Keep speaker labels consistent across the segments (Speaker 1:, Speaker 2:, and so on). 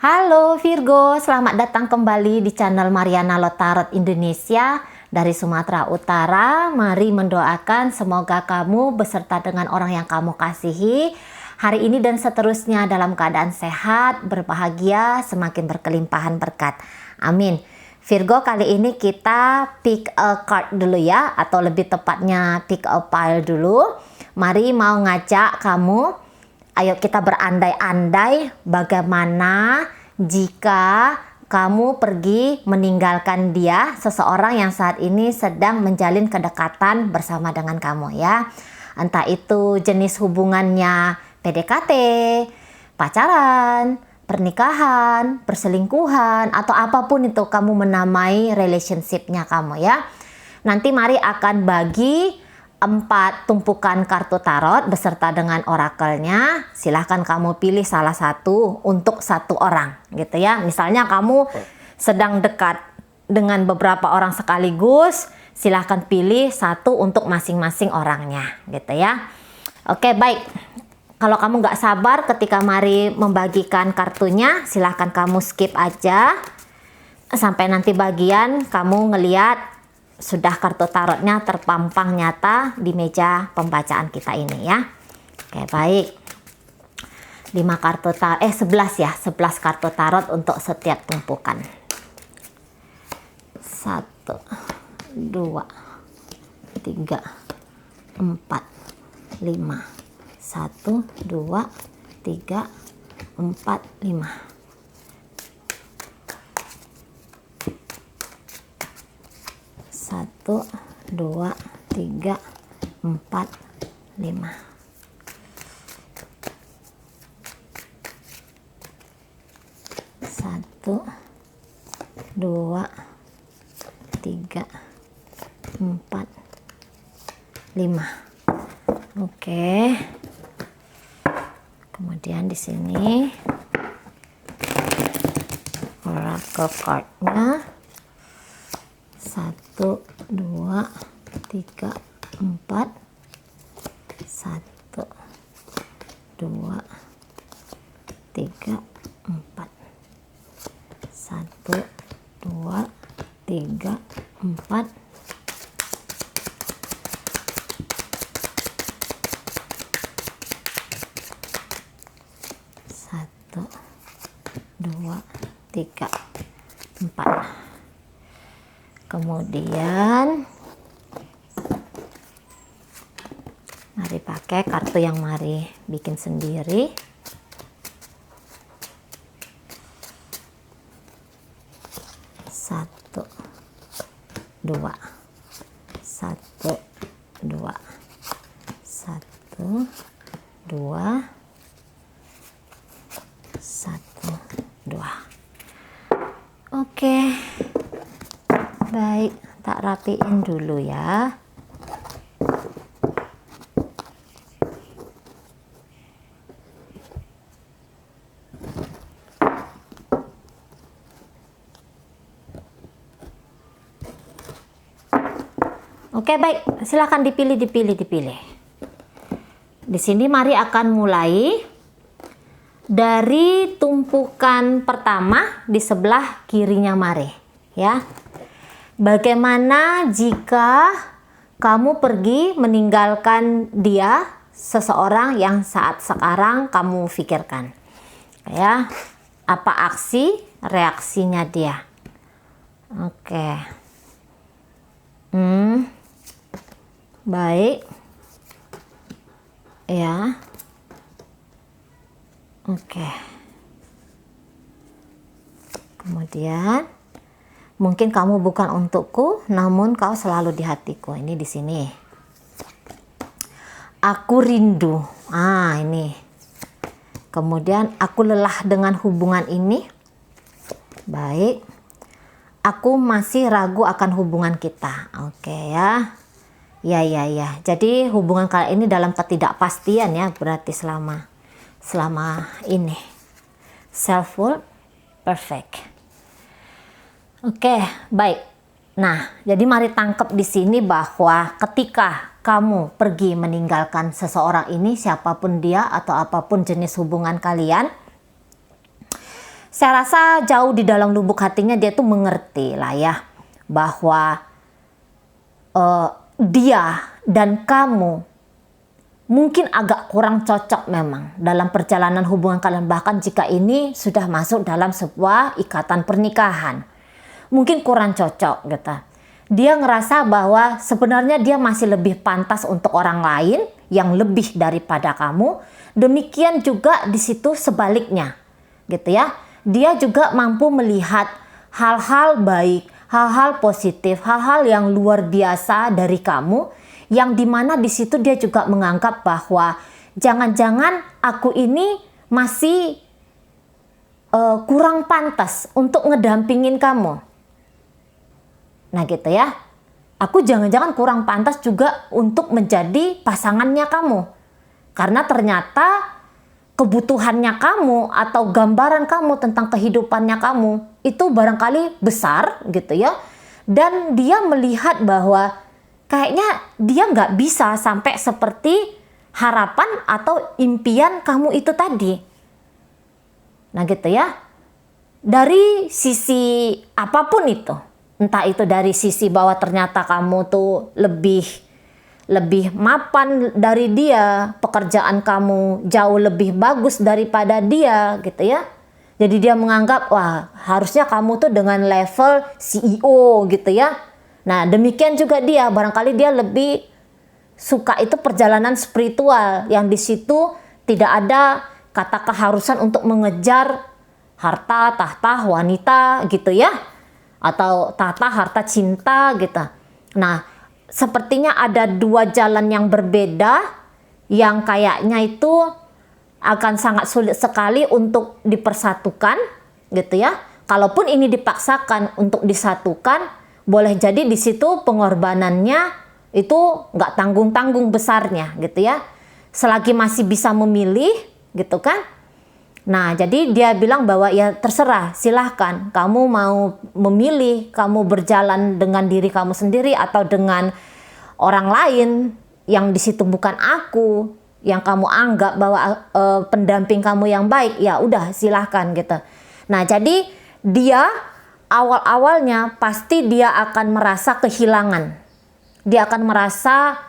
Speaker 1: Halo Virgo, selamat datang kembali di channel Mariana Lotarot Indonesia dari Sumatera Utara. Mari mendoakan semoga kamu beserta dengan orang yang kamu kasihi hari ini dan seterusnya dalam keadaan sehat, berbahagia, semakin berkelimpahan berkat. Amin. Virgo, kali ini kita pick a card dulu ya, atau lebih tepatnya pick a pile dulu. Mari mau ngajak kamu, ayo kita berandai-andai bagaimana jika kamu pergi meninggalkan dia, seseorang yang saat ini sedang menjalin kedekatan bersama dengan kamu ya. Entah itu jenis hubungannya PDKT, pacaran, pernikahan, perselingkuhan, atau apapun itu kamu menamai relationship-nya kamu ya. Nanti mari akan bagi 4 tumpukan kartu tarot beserta dengan orakelnya. Silahkan kamu pilih salah satu untuk satu orang gitu ya. Misalnya kamu sedang dekat dengan beberapa orang sekaligus, silahkan pilih satu untuk masing-masing orangnya gitu ya. Oke, baik. Kalau kamu nggak sabar ketika mari membagikan kartunya, silahkan kamu skip aja sampai nanti bagian kamu ngeliat sudah kartu tarotnya terpampang nyata di meja pembacaan kita ini ya. Oke, baik. 5 kartu tarot, 11 ya, 11 kartu tarot untuk setiap tumpukan. 1, 2, 3, 4, 5. 1, 2, 3, 4, 5. 1, 2, 3, 4, 5. 1, 2, 3, 4, 5. Oke. Kemudian di sini oracle card-nya 1, 2, 3, 4. 1, 2, 3, 4. 1, 2, 3, 4. 1, 2, 3, 4. Kemudian mari pakai kartu yang mari bikin sendiri. 1, 2, 1, 2, 1, 2, 1, 2. Oke. Baik, tak rapiin dulu ya. Oke, baik, silakan dipilih. Di sini mari akan mulai dari tumpukan pertama di sebelah kirinya mari ya. Bagaimana jika kamu pergi meninggalkan dia, seseorang yang saat sekarang kamu pikirkan ya, apa aksi reaksinya dia? Oke. Baik ya. Oke. Kemudian mungkin kamu bukan untukku, namun kau selalu di hatiku. Ini di sini. Aku rindu. Ini. Kemudian aku lelah dengan hubungan ini. Baik. Aku masih ragu akan hubungan kita. Oke ya. Ya. Jadi hubungan kalian ini dalam ketidakpastian ya, berarti selama ini. Self-worth perfect. Oke, baik. Nah, jadi mari tangkap di sini bahwa ketika kamu pergi meninggalkan seseorang ini, siapapun dia atau apapun jenis hubungan kalian, Saya rasa jauh di dalam lubuk hatinya dia tuh mengerti lah ya, bahwa dia dan kamu mungkin agak kurang cocok memang dalam perjalanan hubungan kalian, bahkan jika ini sudah masuk dalam sebuah ikatan pernikahan. Mungkin kurang cocok gitu. Dia ngerasa bahwa sebenarnya dia masih lebih pantas untuk orang lain yang lebih daripada kamu. Demikian juga di situ sebaliknya, gitu ya. Dia juga mampu melihat hal-hal baik, hal-hal positif, hal-hal yang luar biasa dari kamu, yang dimana di situ dia juga menganggap bahwa jangan-jangan aku ini masih kurang pantas untuk ngedampingin kamu. Nah gitu ya, aku jangan-jangan kurang pantas juga untuk menjadi pasangannya kamu. Karena ternyata kebutuhannya kamu atau gambaran kamu tentang kehidupannya kamu itu barangkali besar gitu ya. Dan dia melihat bahwa kayaknya dia nggak bisa sampai seperti harapan atau impian kamu itu tadi. Nah gitu ya, dari sisi apapun itu. Entah itu dari sisi bahwa ternyata kamu tuh lebih mapan dari dia, pekerjaan kamu jauh lebih bagus daripada dia gitu ya. Jadi dia menganggap wah harusnya kamu tuh dengan level CEO gitu ya. Nah demikian juga dia, barangkali dia lebih suka itu perjalanan spiritual yang di situ tidak ada kata keharusan untuk mengejar harta, tahta, wanita gitu ya. Atau tata harta cinta gitu. Nah, sepertinya ada dua jalan yang berbeda yang kayaknya itu akan sangat sulit sekali untuk dipersatukan gitu ya. Kalaupun ini dipaksakan untuk disatukan, boleh jadi di situ pengorbanannya itu nggak tanggung-tanggung besarnya gitu ya. Selagi masih bisa memilih gitu kan. Nah, jadi dia bilang bahwa ya terserah, silahkan. Kamu mau memilih, kamu berjalan dengan diri kamu sendiri atau dengan orang lain yang di situ bukan aku, yang kamu anggap bahwa pendamping kamu yang baik, ya udah silahkan gitu. Nah, jadi dia awal-awalnya pasti dia akan merasa kehilangan. Dia akan merasa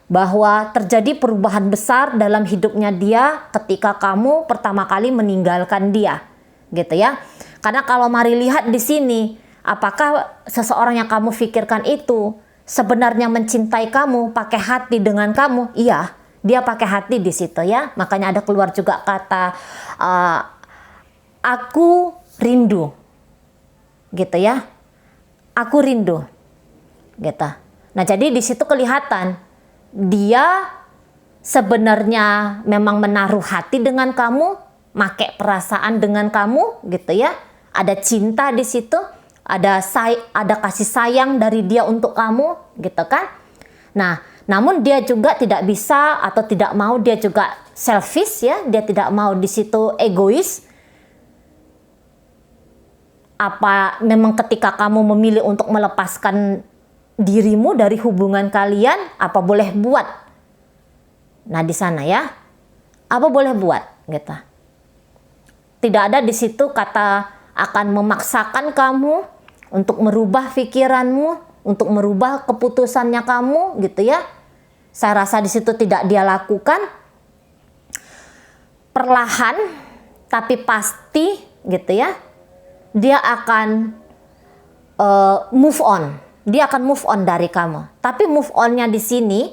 Speaker 1: bahwa terjadi perubahan besar dalam hidupnya dia ketika kamu pertama kali meninggalkan dia, gitu ya. Karena kalau mari lihat di sini, apakah seseorang yang kamu pikirkan itu sebenarnya mencintai kamu, pakai hati dengan kamu? Iya, dia pakai hati di situ ya. Makanya ada keluar juga kata aku rindu, gitu ya. Aku rindu, gitu. Nah jadi di situ kelihatan dia sebenarnya memang menaruh hati dengan kamu, make perasaan dengan kamu gitu ya. Ada cinta di situ, ada kasih sayang dari dia untuk kamu gitu kan. Nah, namun dia juga tidak bisa atau tidak mau, dia juga selfish ya, dia tidak mau di situ egois. Apa memang ketika kamu memilih untuk melepaskan dirimu dari hubungan kalian, apa boleh buat? Nah di sana ya, apa boleh buat gitu. Tidak ada di situ kata akan memaksakan kamu untuk merubah pikiranmu, untuk merubah keputusannya kamu gitu ya. Saya rasa di situ tidak dia lakukan. Perlahan tapi pasti gitu ya. Dia akan move on. Dia akan move on dari kamu. Tapi move on-nya di sini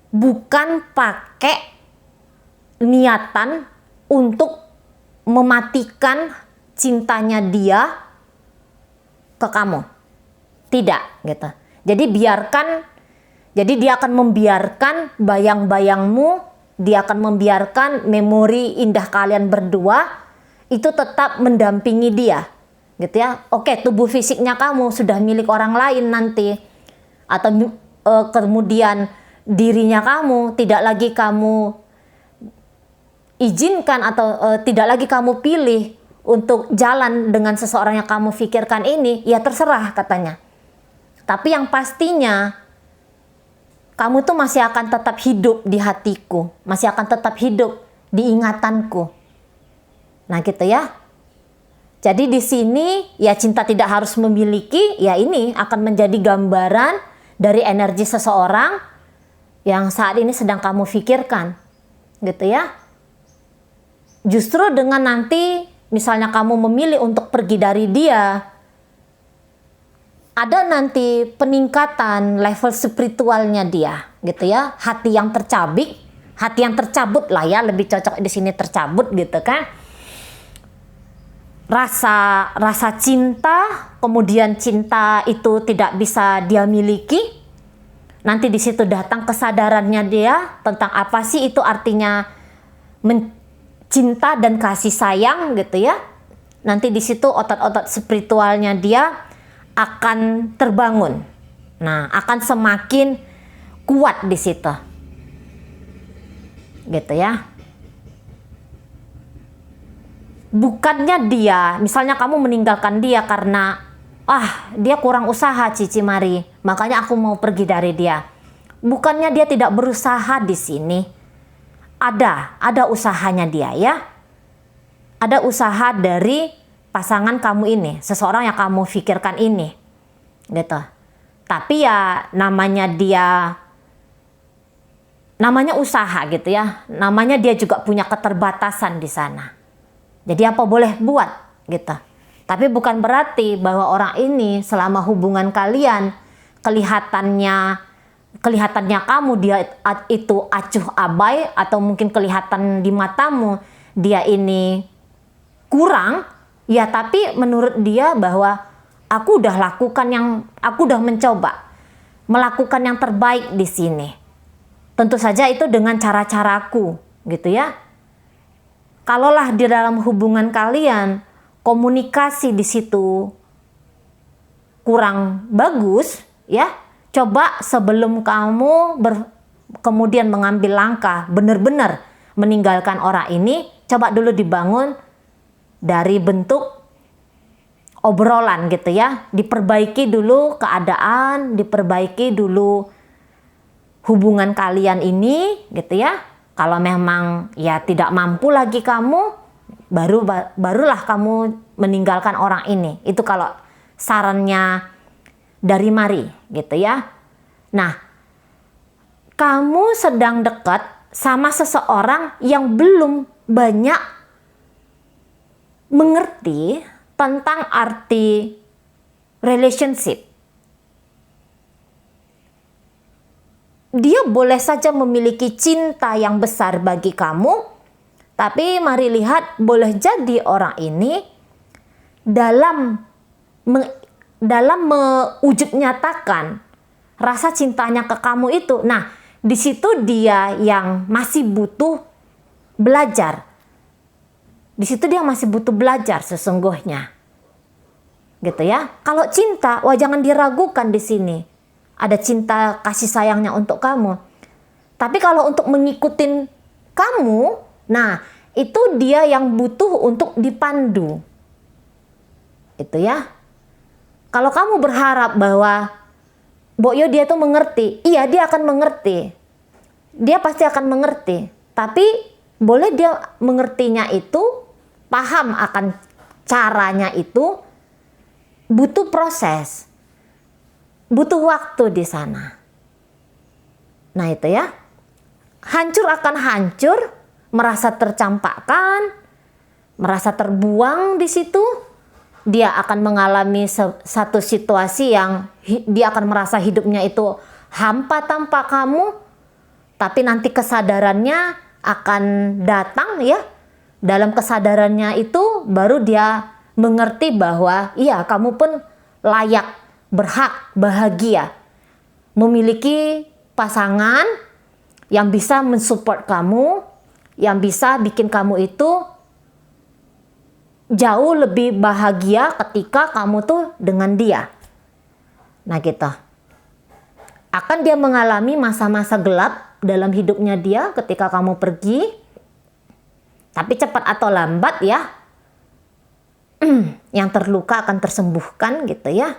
Speaker 1: bukan pakai niatan untuk mematikan cintanya dia ke kamu. Tidak, gitu. Jadi dia akan membiarkan bayang-bayangmu, dia akan membiarkan memori indah kalian berdua itu tetap mendampingi dia. Gitu ya. Oke, tubuh fisiknya kamu sudah milik orang lain nanti, atau kemudian dirinya kamu tidak lagi kamu izinkan atau tidak lagi kamu pilih untuk jalan dengan seseorang yang kamu pikirkan ini, ya terserah katanya. Tapi yang pastinya kamu tuh masih akan tetap hidup di hatiku, masih akan tetap hidup di ingatanku. Nah gitu ya. Jadi di sini ya cinta tidak harus memiliki, ya ini akan menjadi gambaran dari energi seseorang yang saat ini sedang kamu pikirkan, gitu ya. Justru dengan nanti misalnya kamu memilih untuk pergi dari dia, ada nanti peningkatan level spiritualnya dia, gitu ya. Hati yang tercabut lah ya, lebih cocok di sini tercabut gitu kan. Rasa cinta, kemudian cinta itu tidak bisa dia miliki. Nanti di situ datang kesadarannya dia tentang apa sih itu artinya cinta dan kasih sayang gitu ya. Nanti di situ otot-otot spiritualnya dia akan terbangun. Nah, akan semakin kuat di situ. Gitu ya. Bukannya dia, misalnya kamu meninggalkan dia karena dia kurang usaha Cici Mari, makanya aku mau pergi dari dia. Bukannya dia tidak berusaha di sini. Ada usahanya dia ya. Ada usaha dari pasangan kamu ini, seseorang yang kamu pikirkan ini. Gitu. Tapi ya namanya usaha gitu ya. Namanya dia juga punya keterbatasan di sana. Jadi apa boleh buat gitu. Tapi bukan berarti bahwa orang ini selama hubungan kalian kelihatannya kamu dia itu acuh abai, atau mungkin kelihatan di matamu dia ini kurang, ya tapi menurut dia bahwa aku udah mencoba melakukan yang terbaik di sini. Tentu saja itu dengan cara-caraku gitu ya. Kalaulah di dalam hubungan kalian komunikasi di situ kurang bagus, ya, coba sebelum kamu kemudian mengambil langkah benar-benar meninggalkan orang ini, coba dulu dibangun dari bentuk obrolan gitu ya. Diperbaiki dulu keadaan, diperbaiki dulu hubungan kalian ini gitu ya. Kalau memang ya tidak mampu lagi kamu, barulah kamu meninggalkan orang ini. Itu kalau sarannya dari Mari gitu ya. Nah, kamu sedang dekat sama seseorang yang belum banyak mengerti tentang arti relationship. Dia boleh saja memiliki cinta yang besar bagi kamu, tapi mari lihat, boleh jadi orang ini dalam mewujud nyatakan rasa cintanya ke kamu itu. Nah, di situ dia yang masih butuh belajar. Di situ dia masih butuh belajar sesungguhnya. Gitu ya. Kalau cinta, jangan diragukan di sini. Ada cinta kasih sayangnya untuk kamu. Tapi kalau untuk mengikutin kamu, nah itu dia yang butuh untuk dipandu. Itu ya. Kalau kamu berharap bahwa Boyo dia tuh mengerti, iya dia akan mengerti. Dia pasti akan mengerti. Tapi boleh dia mengertinya itu, paham akan caranya itu, butuh proses. Butuh waktu di sana. Nah itu ya. Hancur akan hancur, merasa tercampakkan, merasa terbuang di situ. Dia akan mengalami satu situasi yang dia akan merasa hidupnya itu hampa tanpa kamu. Tapi nanti kesadarannya akan datang ya. Dalam kesadarannya itu baru dia mengerti bahwa iya kamu pun layak, berhak, bahagia memiliki pasangan yang bisa mensupport kamu, yang bisa bikin kamu itu jauh lebih bahagia ketika kamu tuh dengan dia. Nah gitu. Akan dia mengalami masa-masa gelap dalam hidupnya dia ketika kamu pergi. Tapi cepat atau lambat ya, yang terluka akan tersembuhkan gitu ya.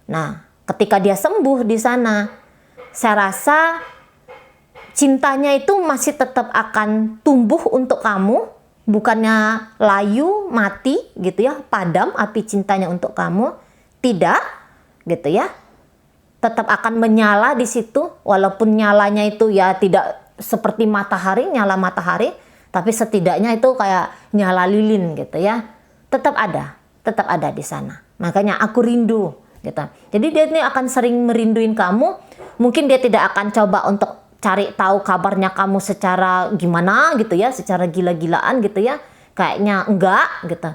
Speaker 1: Nah, ketika dia sembuh di sana, saya rasa cintanya itu masih tetap akan tumbuh untuk kamu, bukannya layu, mati gitu ya, padam api cintanya untuk kamu. Tidak, gitu ya. Tetap akan menyala di situ, walaupun nyalanya itu ya tidak seperti matahari, nyala matahari, tapi setidaknya itu kayak nyala lilin gitu ya. Tetap ada di sana. Makanya aku rindu gitu. Jadi dia ini akan sering merinduin kamu. Mungkin dia tidak akan coba untuk cari tahu kabarnya kamu secara gimana gitu ya, secara gila-gilaan gitu ya. Kayaknya enggak gitu.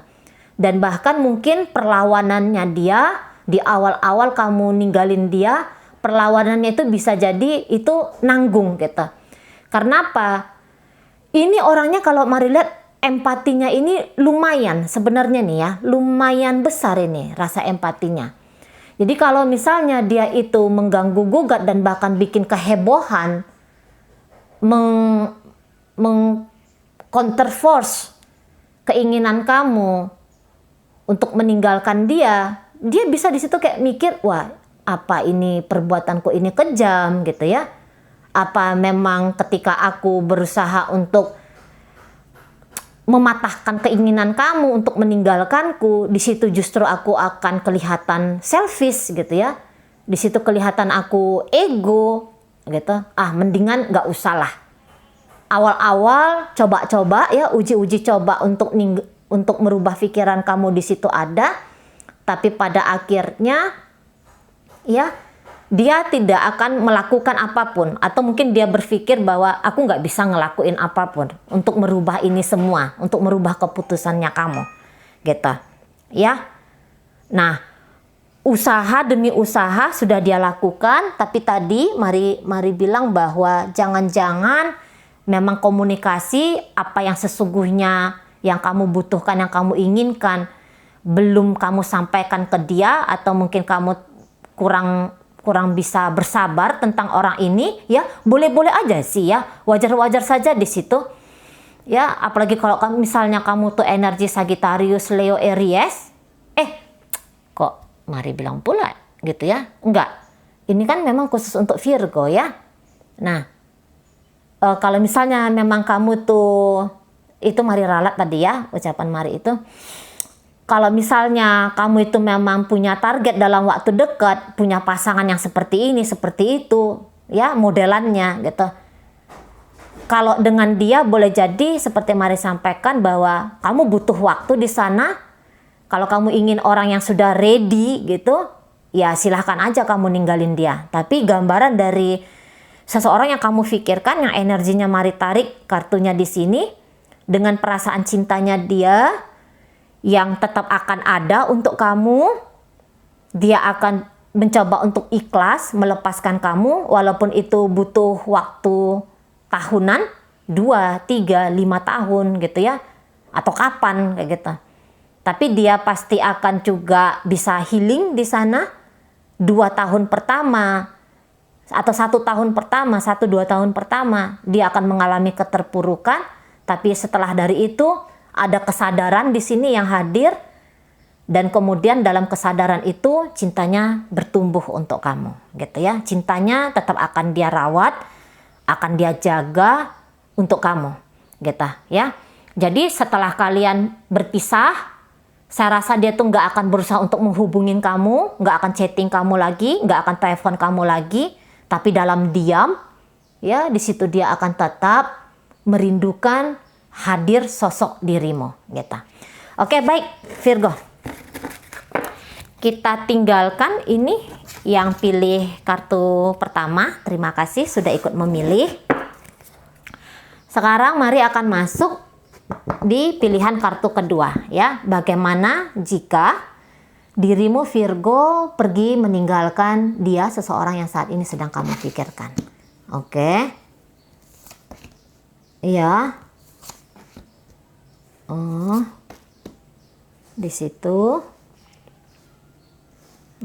Speaker 1: Dan bahkan mungkin perlawanannya dia di awal-awal kamu ninggalin dia, perlawanannya itu bisa jadi itu nanggung gitu. Karena apa? Ini orangnya kalau mari lihat empatinya ini lumayan sebenarnya nih ya, lumayan besar ini rasa empatinya. Jadi kalau misalnya dia itu mengganggu gugat dan bahkan bikin kehebohan, counterforce keinginan kamu untuk meninggalkan dia, dia bisa di situ kayak mikir, wah apa ini perbuatanku ini kejam gitu ya? Apa memang ketika aku berusaha untuk mematahkan keinginan kamu untuk meninggalkanku, di situ justru aku akan kelihatan selfish gitu ya? Di situ kelihatan aku ego gitu. Ah mendingan nggak usah lah. Awal-awal coba-coba ya, uji-uji coba untuk merubah pikiran kamu di situ ada. Tapi pada akhirnya ya dia tidak akan melakukan apapun, atau mungkin dia berpikir bahwa aku nggak bisa ngelakuin apapun untuk merubah ini semua, untuk merubah keputusannya kamu gitu ya. Nah, usaha demi usaha sudah dia lakukan, tapi tadi mari bilang bahwa jangan-jangan memang komunikasi apa yang sesungguhnya yang kamu butuhkan, yang kamu inginkan belum kamu sampaikan ke dia, atau mungkin kamu kurang bisa bersabar tentang orang ini ya. Boleh-boleh aja sih ya, wajar-wajar saja di situ ya. Apalagi kalau misalnya kamu tuh energi Sagittarius, Leo, Aries, kok mari bilang pula gitu ya. Enggak, ini kan memang khusus untuk Virgo ya. Nah, kalau misalnya memang kamu tuh itu mari ralat tadi ya, ucapan mari itu. Kalau misalnya kamu itu memang punya target dalam waktu dekat, punya pasangan yang seperti ini, seperti itu, ya modelannya gitu. Kalau dengan dia boleh jadi seperti Mari sampaikan bahwa kamu butuh waktu di sana. Kalau kamu ingin orang yang sudah ready gitu, ya silahkan aja kamu ninggalin dia. Tapi gambaran dari seseorang yang kamu pikirkan, yang energinya Mari tarik kartunya di sini, dengan perasaan cintanya dia yang tetap akan ada untuk kamu, dia akan mencoba untuk ikhlas melepaskan kamu, walaupun itu butuh waktu tahunan, 2, 3, 5 tahun gitu ya, atau kapan kayak gitu. Tapi dia pasti akan juga bisa healing di sana 2 tahun pertama, atau 1 tahun pertama, 1-2 tahun pertama, dia akan mengalami keterpurukan, tapi setelah dari itu, ada kesadaran di sini yang hadir, dan kemudian dalam kesadaran itu cintanya bertumbuh untuk kamu, gitu ya. Cintanya tetap akan dia rawat, akan dia jaga untuk kamu, gitu ya. Jadi setelah kalian berpisah, saya rasa dia tuh nggak akan berusaha untuk menghubungin kamu, nggak akan chatting kamu lagi, nggak akan telepon kamu lagi, tapi dalam diam, ya di situ dia akan tetap merindukan hadir sosok dirimu gitu. Oke, baik Virgo. Kita tinggalkan ini yang pilih kartu pertama. Terima kasih sudah ikut memilih. Sekarang mari akan masuk di pilihan kartu kedua ya. Bagaimana jika dirimu Virgo pergi meninggalkan dia, seseorang yang saat ini sedang kamu pikirkan. Oke. Iya. Oh, di situ.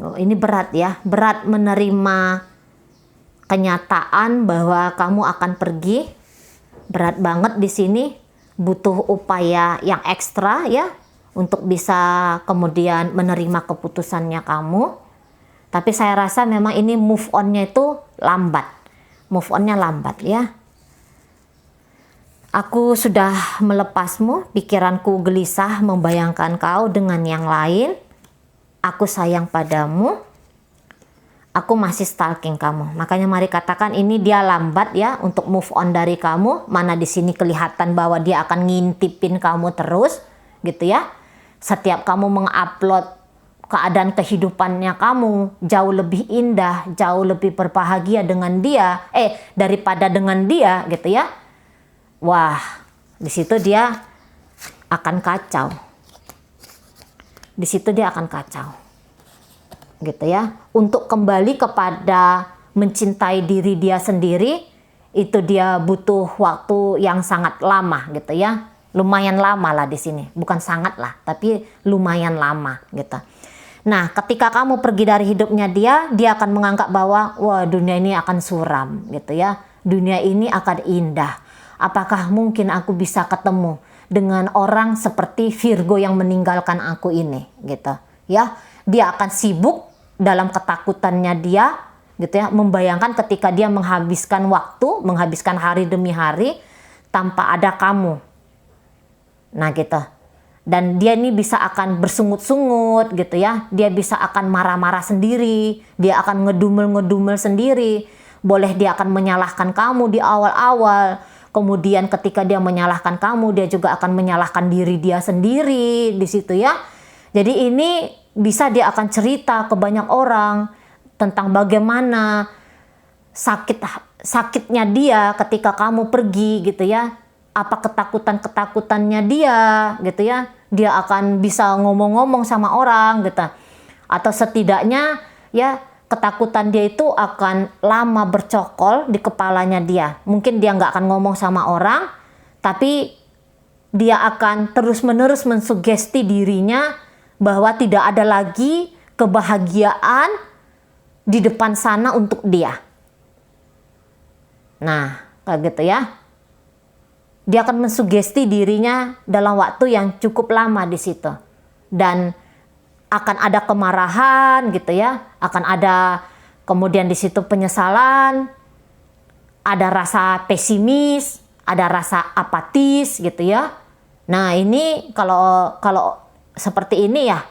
Speaker 1: Oh, ini berat ya, berat menerima kenyataan bahwa kamu akan pergi. Berat banget di sini, butuh upaya yang ekstra ya untuk bisa kemudian menerima keputusannya kamu. Tapi saya rasa memang ini move on-nya itu lambat. Move on-nya lambat ya. Aku sudah melepasmu, pikiranku gelisah membayangkan kau dengan yang lain. Aku sayang padamu, aku masih stalking kamu. Makanya mari katakan ini dia lambat ya untuk move on dari kamu. Mana di sini kelihatan bahwa dia akan ngintipin kamu terus, gitu ya. Setiap kamu mengupload keadaan kehidupannya kamu jauh lebih indah, jauh lebih berbahagia dengan dia, daripada dengan dia, gitu ya. Wah, di situ dia akan kacau. Di situ dia akan kacau. Gitu ya. Untuk kembali kepada mencintai diri dia sendiri, itu dia butuh waktu yang sangat lama, gitu ya. Lumayan lama lah di sini. Bukan sangat lah, tapi lumayan lama, gitu. Nah, ketika kamu pergi dari hidupnya dia akan menganggap bahwa wah, dunia ini akan suram, gitu ya. Dunia ini akan indah. Apakah mungkin aku bisa ketemu dengan orang seperti Virgo yang meninggalkan aku ini, gitu ya. Dia akan sibuk dalam ketakutannya dia, gitu ya, membayangkan ketika dia menghabiskan waktu, menghabiskan hari demi hari tanpa ada kamu. Nah, gitu. Dan dia ini bisa akan bersungut-sungut, gitu ya. Dia bisa akan marah-marah sendiri, dia akan ngedumel-ngedumel sendiri. Boleh dia akan menyalahkan kamu di awal-awal. Kemudian ketika dia menyalahkan kamu, dia juga akan menyalahkan diri dia sendiri di situ ya. Jadi ini bisa dia akan cerita ke banyak orang tentang bagaimana sakitnya dia ketika kamu pergi, gitu ya. Apa ketakutannya dia, gitu ya. Dia akan bisa ngomong-ngomong sama orang, gitu. Atau setidaknya ya, ketakutan dia itu akan lama bercokol di kepalanya dia. Mungkin dia nggak akan ngomong sama orang, tapi dia akan terus-menerus mensugesti dirinya bahwa tidak ada lagi kebahagiaan di depan sana untuk dia. Nah, kayak gitu ya. Dia akan mensugesti dirinya dalam waktu yang cukup lama di situ. Dan akan ada kemarahan, gitu ya. Akan ada kemudian di situ penyesalan, ada rasa pesimis, ada rasa apatis, gitu ya. Nah, ini kalau seperti ini ya,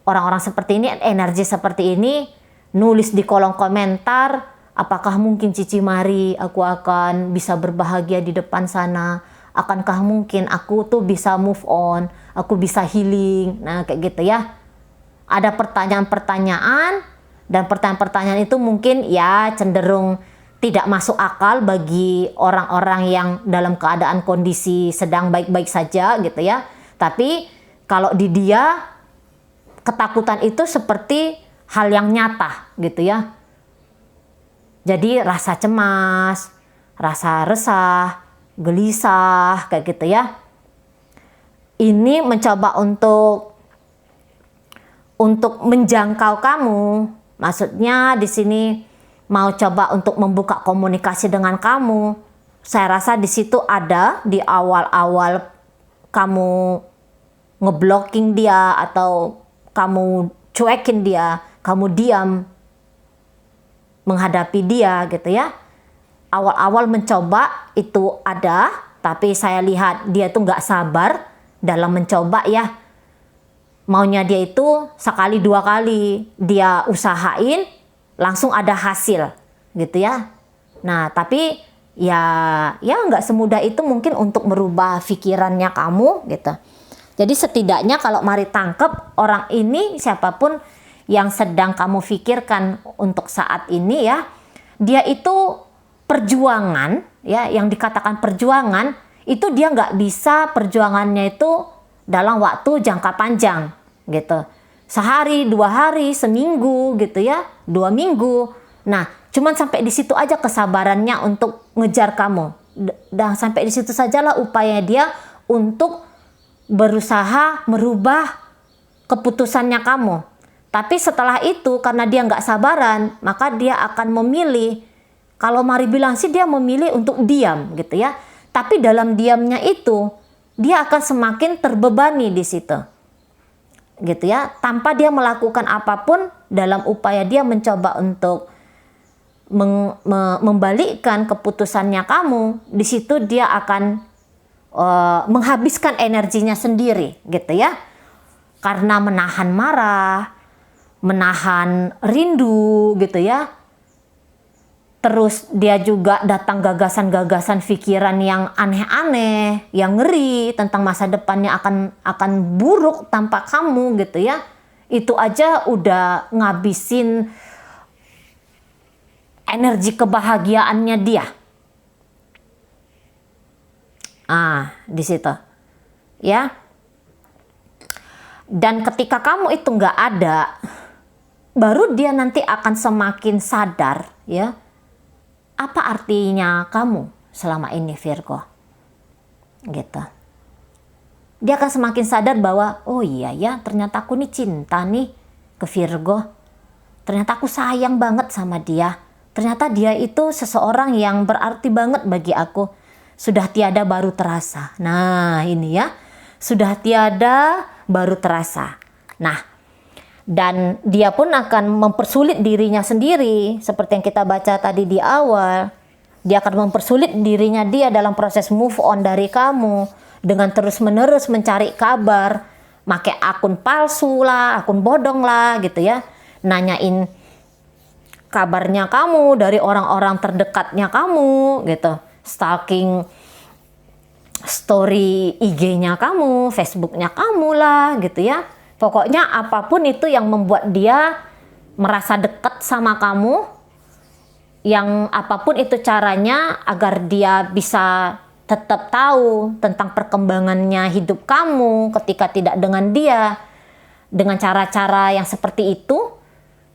Speaker 1: orang-orang seperti ini, energi seperti ini, nulis di kolom komentar, apakah mungkin Cici Mari aku akan bisa berbahagia di depan sana? Akankah mungkin aku tuh bisa move on, aku bisa healing? Nah, kayak gitu ya. Ada pertanyaan-pertanyaan, dan pertanyaan-pertanyaan itu mungkin ya cenderung tidak masuk akal bagi orang-orang yang dalam keadaan kondisi sedang baik-baik saja, gitu ya. Tapi kalau di dia, ketakutan itu seperti hal yang nyata, gitu ya. Jadi rasa cemas, rasa resah, gelisah, kayak gitu ya. Ini mencoba untuk menjangkau kamu. Maksudnya di sini mau coba untuk membuka komunikasi dengan kamu. Saya rasa di situ ada di awal-awal kamu ngeblocking dia atau kamu cuekin dia, kamu diam menghadapi dia, gitu ya. Awal-awal mencoba itu ada, tapi saya lihat dia tuh nggak sabar dalam mencoba ya. Maunya dia itu sekali dua kali dia usahain langsung ada hasil, gitu ya. Nah, tapi ya nggak semudah itu mungkin untuk merubah pikirannya kamu, gitu. Jadi setidaknya kalau mari tangkep orang ini, siapapun yang sedang kamu pikirkan untuk saat ini ya, dia itu perjuangan ya, yang dikatakan perjuangan itu dia nggak bisa perjuangannya itu dalam waktu jangka panjang, gitu. Sehari, 2 hari, seminggu, gitu ya, 2 minggu. Nah, cuman sampai di situ aja kesabarannya untuk ngejar kamu. Dan sampai di situ sajalah upaya dia untuk berusaha merubah keputusannya kamu. Tapi setelah itu, karena dia nggak sabaran, maka dia akan memilih. Kalau mari bilang sih dia memilih untuk diam, gitu ya. Tapi dalam diamnya itu, dia akan semakin terbebani di situ, gitu ya. Tanpa dia melakukan apapun dalam upaya dia mencoba untuk membalikkan keputusannya kamu, di situ dia akan menghabiskan energinya sendiri gitu ya. Karena menahan marah, menahan rindu gitu ya. Terus dia juga datang gagasan-gagasan pikiran yang aneh-aneh, yang ngeri tentang masa depannya akan buruk tanpa kamu gitu ya. Itu aja udah ngabisin energi kebahagiaannya dia. Di situ. Ya. Dan ketika kamu itu nggak ada, baru dia nanti akan semakin sadar ya. Apa artinya kamu selama ini, Virgo? Gitu. Dia akan semakin sadar bahwa, oh iya ya, ternyata aku nih cinta nih ke Virgo. Ternyata aku sayang banget sama dia. Ternyata dia itu seseorang yang berarti banget bagi aku. Sudah tiada baru terasa. Nah ini ya, sudah tiada baru terasa. Nah, dan dia pun akan mempersulit dirinya sendiri. Seperti yang kita baca tadi di awal. Dia akan mempersulit dirinya dia dalam proses move on dari kamu. Dengan terus-menerus mencari kabar. Pakai akun palsu lah, akun bodong lah gitu ya. Nanyain kabarnya kamu dari orang-orang terdekatnya kamu gitu. Stalking story IG-nya kamu, Facebook-nya kamu lah gitu ya. Pokoknya apapun itu yang membuat dia merasa dekat sama kamu, yang apapun itu caranya agar dia bisa tetap tahu tentang perkembangannya hidup kamu ketika tidak dengan dia, dengan cara-cara yang seperti itu,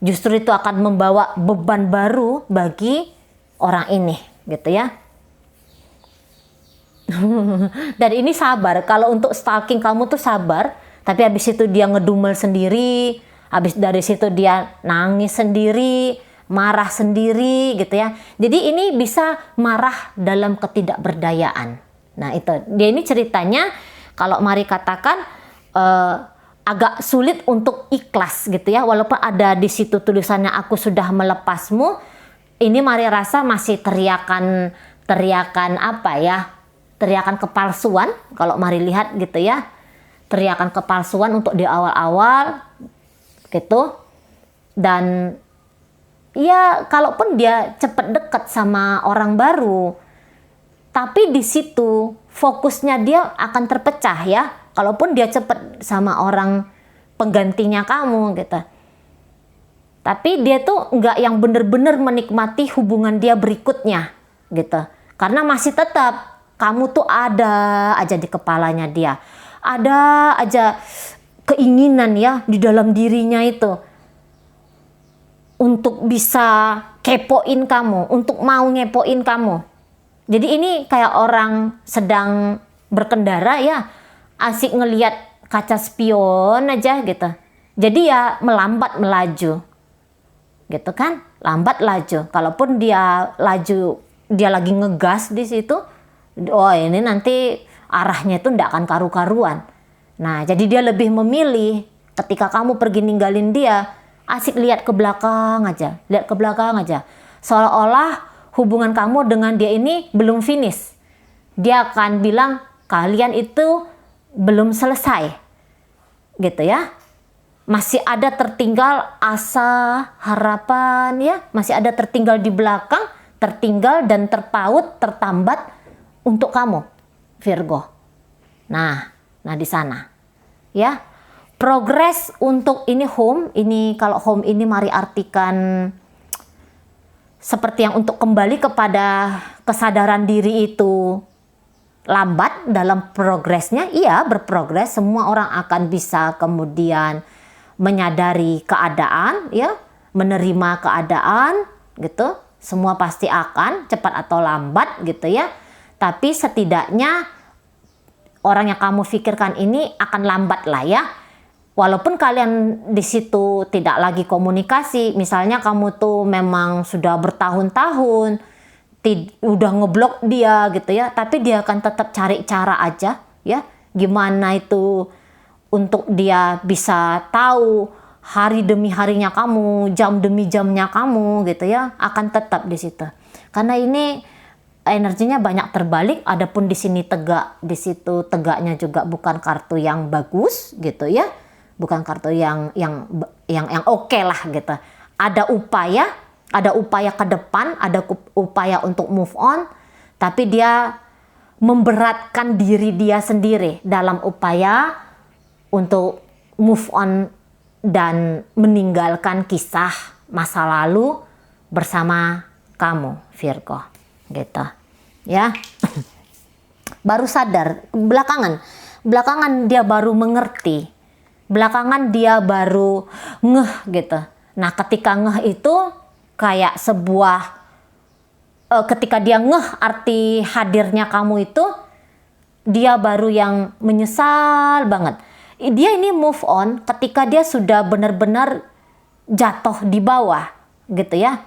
Speaker 1: justru itu akan membawa beban baru bagi orang ini, gitu ya. Dan ini sabar, kalau untuk stalking kamu tuh sabar. Tapi habis itu dia ngedumel sendiri, habis dari situ dia nangis sendiri, marah sendiri gitu ya. Jadi ini bisa marah dalam ketidakberdayaan. Nah itu, dia ini ceritanya kalau Mari katakan agak sulit untuk ikhlas gitu ya. Walaupun ada di situ tulisannya aku sudah melepasmu, ini Mari rasa masih teriakan apa ya, teriakan kepalsuan kalau Mari lihat gitu ya. Teriakan kepalsuan untuk di awal-awal gitu. Dan ya kalaupun dia cepat dekat sama orang baru, tapi di situ fokusnya dia akan terpecah ya. Kalaupun dia cepat sama orang penggantinya kamu gitu. Tapi dia tuh nggak yang bener-bener menikmati hubungan dia berikutnya gitu. Karena masih tetap kamu tuh ada aja di kepalanya dia. Ada aja keinginan ya di dalam dirinya itu untuk bisa kepoin kamu, untuk mau ngepoin kamu. Jadi ini kayak orang sedang berkendara ya, asik ngelihat kaca spion aja gitu. Jadi ya melambat melaju. Gitu kan? Lambat laju. Kalaupun dia laju, dia lagi ngegas di situ, oh ini nanti arahnya itu tidak akan karu-karuan. Nah, jadi dia lebih memilih ketika kamu pergi ninggalin dia, asik lihat ke belakang aja, lihat ke belakang aja. Seolah-olah hubungan kamu dengan dia ini belum finish. Dia akan bilang kalian itu belum selesai. Gitu ya. Masih ada tertinggal asa, harapan ya, masih ada tertinggal di belakang, tertinggal dan terpaut, tertambat untuk kamu, Virgo. Nah di sana ya. Progres untuk ini home, ini kalau home ini Mari artikan seperti yang untuk kembali kepada kesadaran diri itu lambat dalam progresnya. Iya, berprogres, semua orang akan bisa kemudian menyadari keadaan ya, menerima keadaan gitu. Semua pasti akan cepat atau lambat gitu ya. Tapi setidaknya orang yang kamu pikirkan ini akan lambat lah ya. Walaupun kalian di situ tidak lagi komunikasi, misalnya kamu tuh memang sudah bertahun-tahun udah ngeblok dia gitu ya, tapi dia akan tetap cari cara aja ya, gimana itu untuk dia bisa tahu hari demi harinya kamu, jam demi jamnya kamu gitu ya, akan tetap di situ. Karena ini energinya banyak terbalik. Adapun di sini tegak, di situ tegaknya juga bukan kartu yang bagus gitu ya. Bukan kartu yang oke lah gitu. Ada upaya ke depan, ada upaya untuk move on, tapi dia memberatkan diri dia sendiri dalam upaya untuk move on dan meninggalkan kisah masa lalu bersama kamu, Virgo, gitu ya. Baru sadar belakangan dia baru mengerti, belakangan dia baru ngeh gitu. Nah, ketika ngeh itu kayak sebuah ketika dia ngeh arti hadirnya kamu itu, dia baru yang menyesal banget. Dia ini move on ketika dia sudah benar-benar jatuh di bawah gitu ya.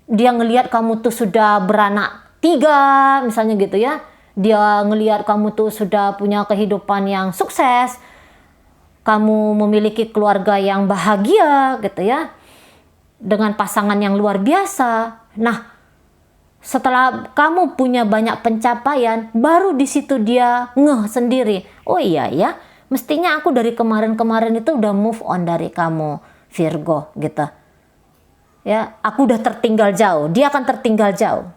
Speaker 1: Dia ngelihat kamu tuh sudah beranak 3 misalnya gitu ya. Dia ngelihat kamu tuh sudah punya kehidupan yang sukses. Kamu memiliki keluarga yang bahagia gitu ya. Dengan pasangan yang luar biasa. Nah, setelah kamu punya banyak pencapaian, baru di situ dia ngeh sendiri. Oh iya ya, mestinya aku dari kemarin-kemarin itu udah move on dari kamu, Virgo gitu. Ya, aku udah tertinggal jauh. Dia akan tertinggal jauh.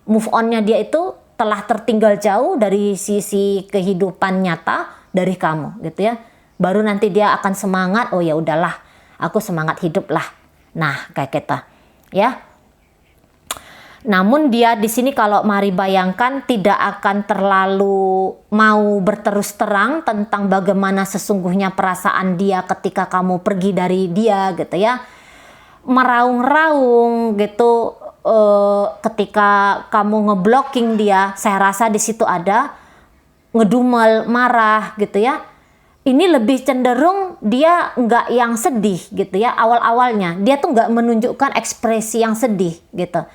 Speaker 1: Move on-nya dia itu telah tertinggal jauh dari sisi kehidupan nyata dari kamu gitu ya. Baru nanti dia akan semangat, oh ya udahlah, aku semangat hidup lah. Nah, kayak kita ya. Namun dia di sini kalau mari bayangkan tidak akan terlalu mau berterus terang tentang bagaimana sesungguhnya perasaan dia ketika kamu pergi dari dia gitu ya. Meraung-raung gitu ketika kamu ngeblocking dia, saya rasa di situ ada ngedumel, marah gitu ya. Ini lebih cenderung dia nggak yang sedih gitu ya. Awal-awalnya dia tuh nggak menunjukkan ekspresi yang sedih gitu,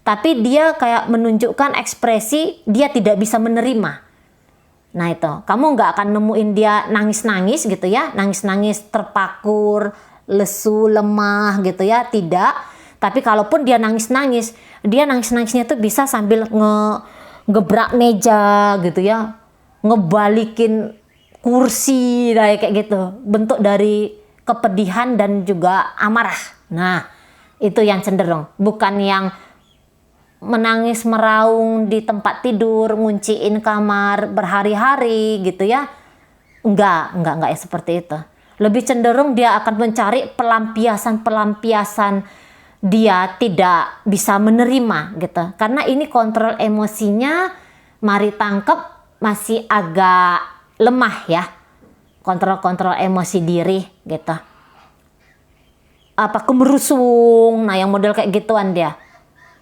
Speaker 1: tapi dia kayak menunjukkan ekspresi dia tidak bisa menerima. Nah itu, kamu nggak akan nemuin dia nangis-nangis gitu ya, nangis-nangis terpakur, lesu, lemah gitu ya, tidak. Tapi kalaupun dia nangis-nangis, dia nangis-nangisnya tuh bisa sambil ngebrak meja gitu ya, ngebalikin kursi kayak gitu, bentuk dari kepedihan dan juga amarah. Nah itu yang cenderung, bukan yang menangis meraung di tempat tidur, ngunciin kamar berhari-hari gitu ya. Enggak ya seperti itu. Lebih cenderung dia akan mencari pelampiasan dia tidak bisa menerima gitu. Karena ini kontrol emosinya mari tangkep masih agak lemah ya. Kontrol emosi diri gitu. Apa kemerusung, nah yang model kayak gituan dia.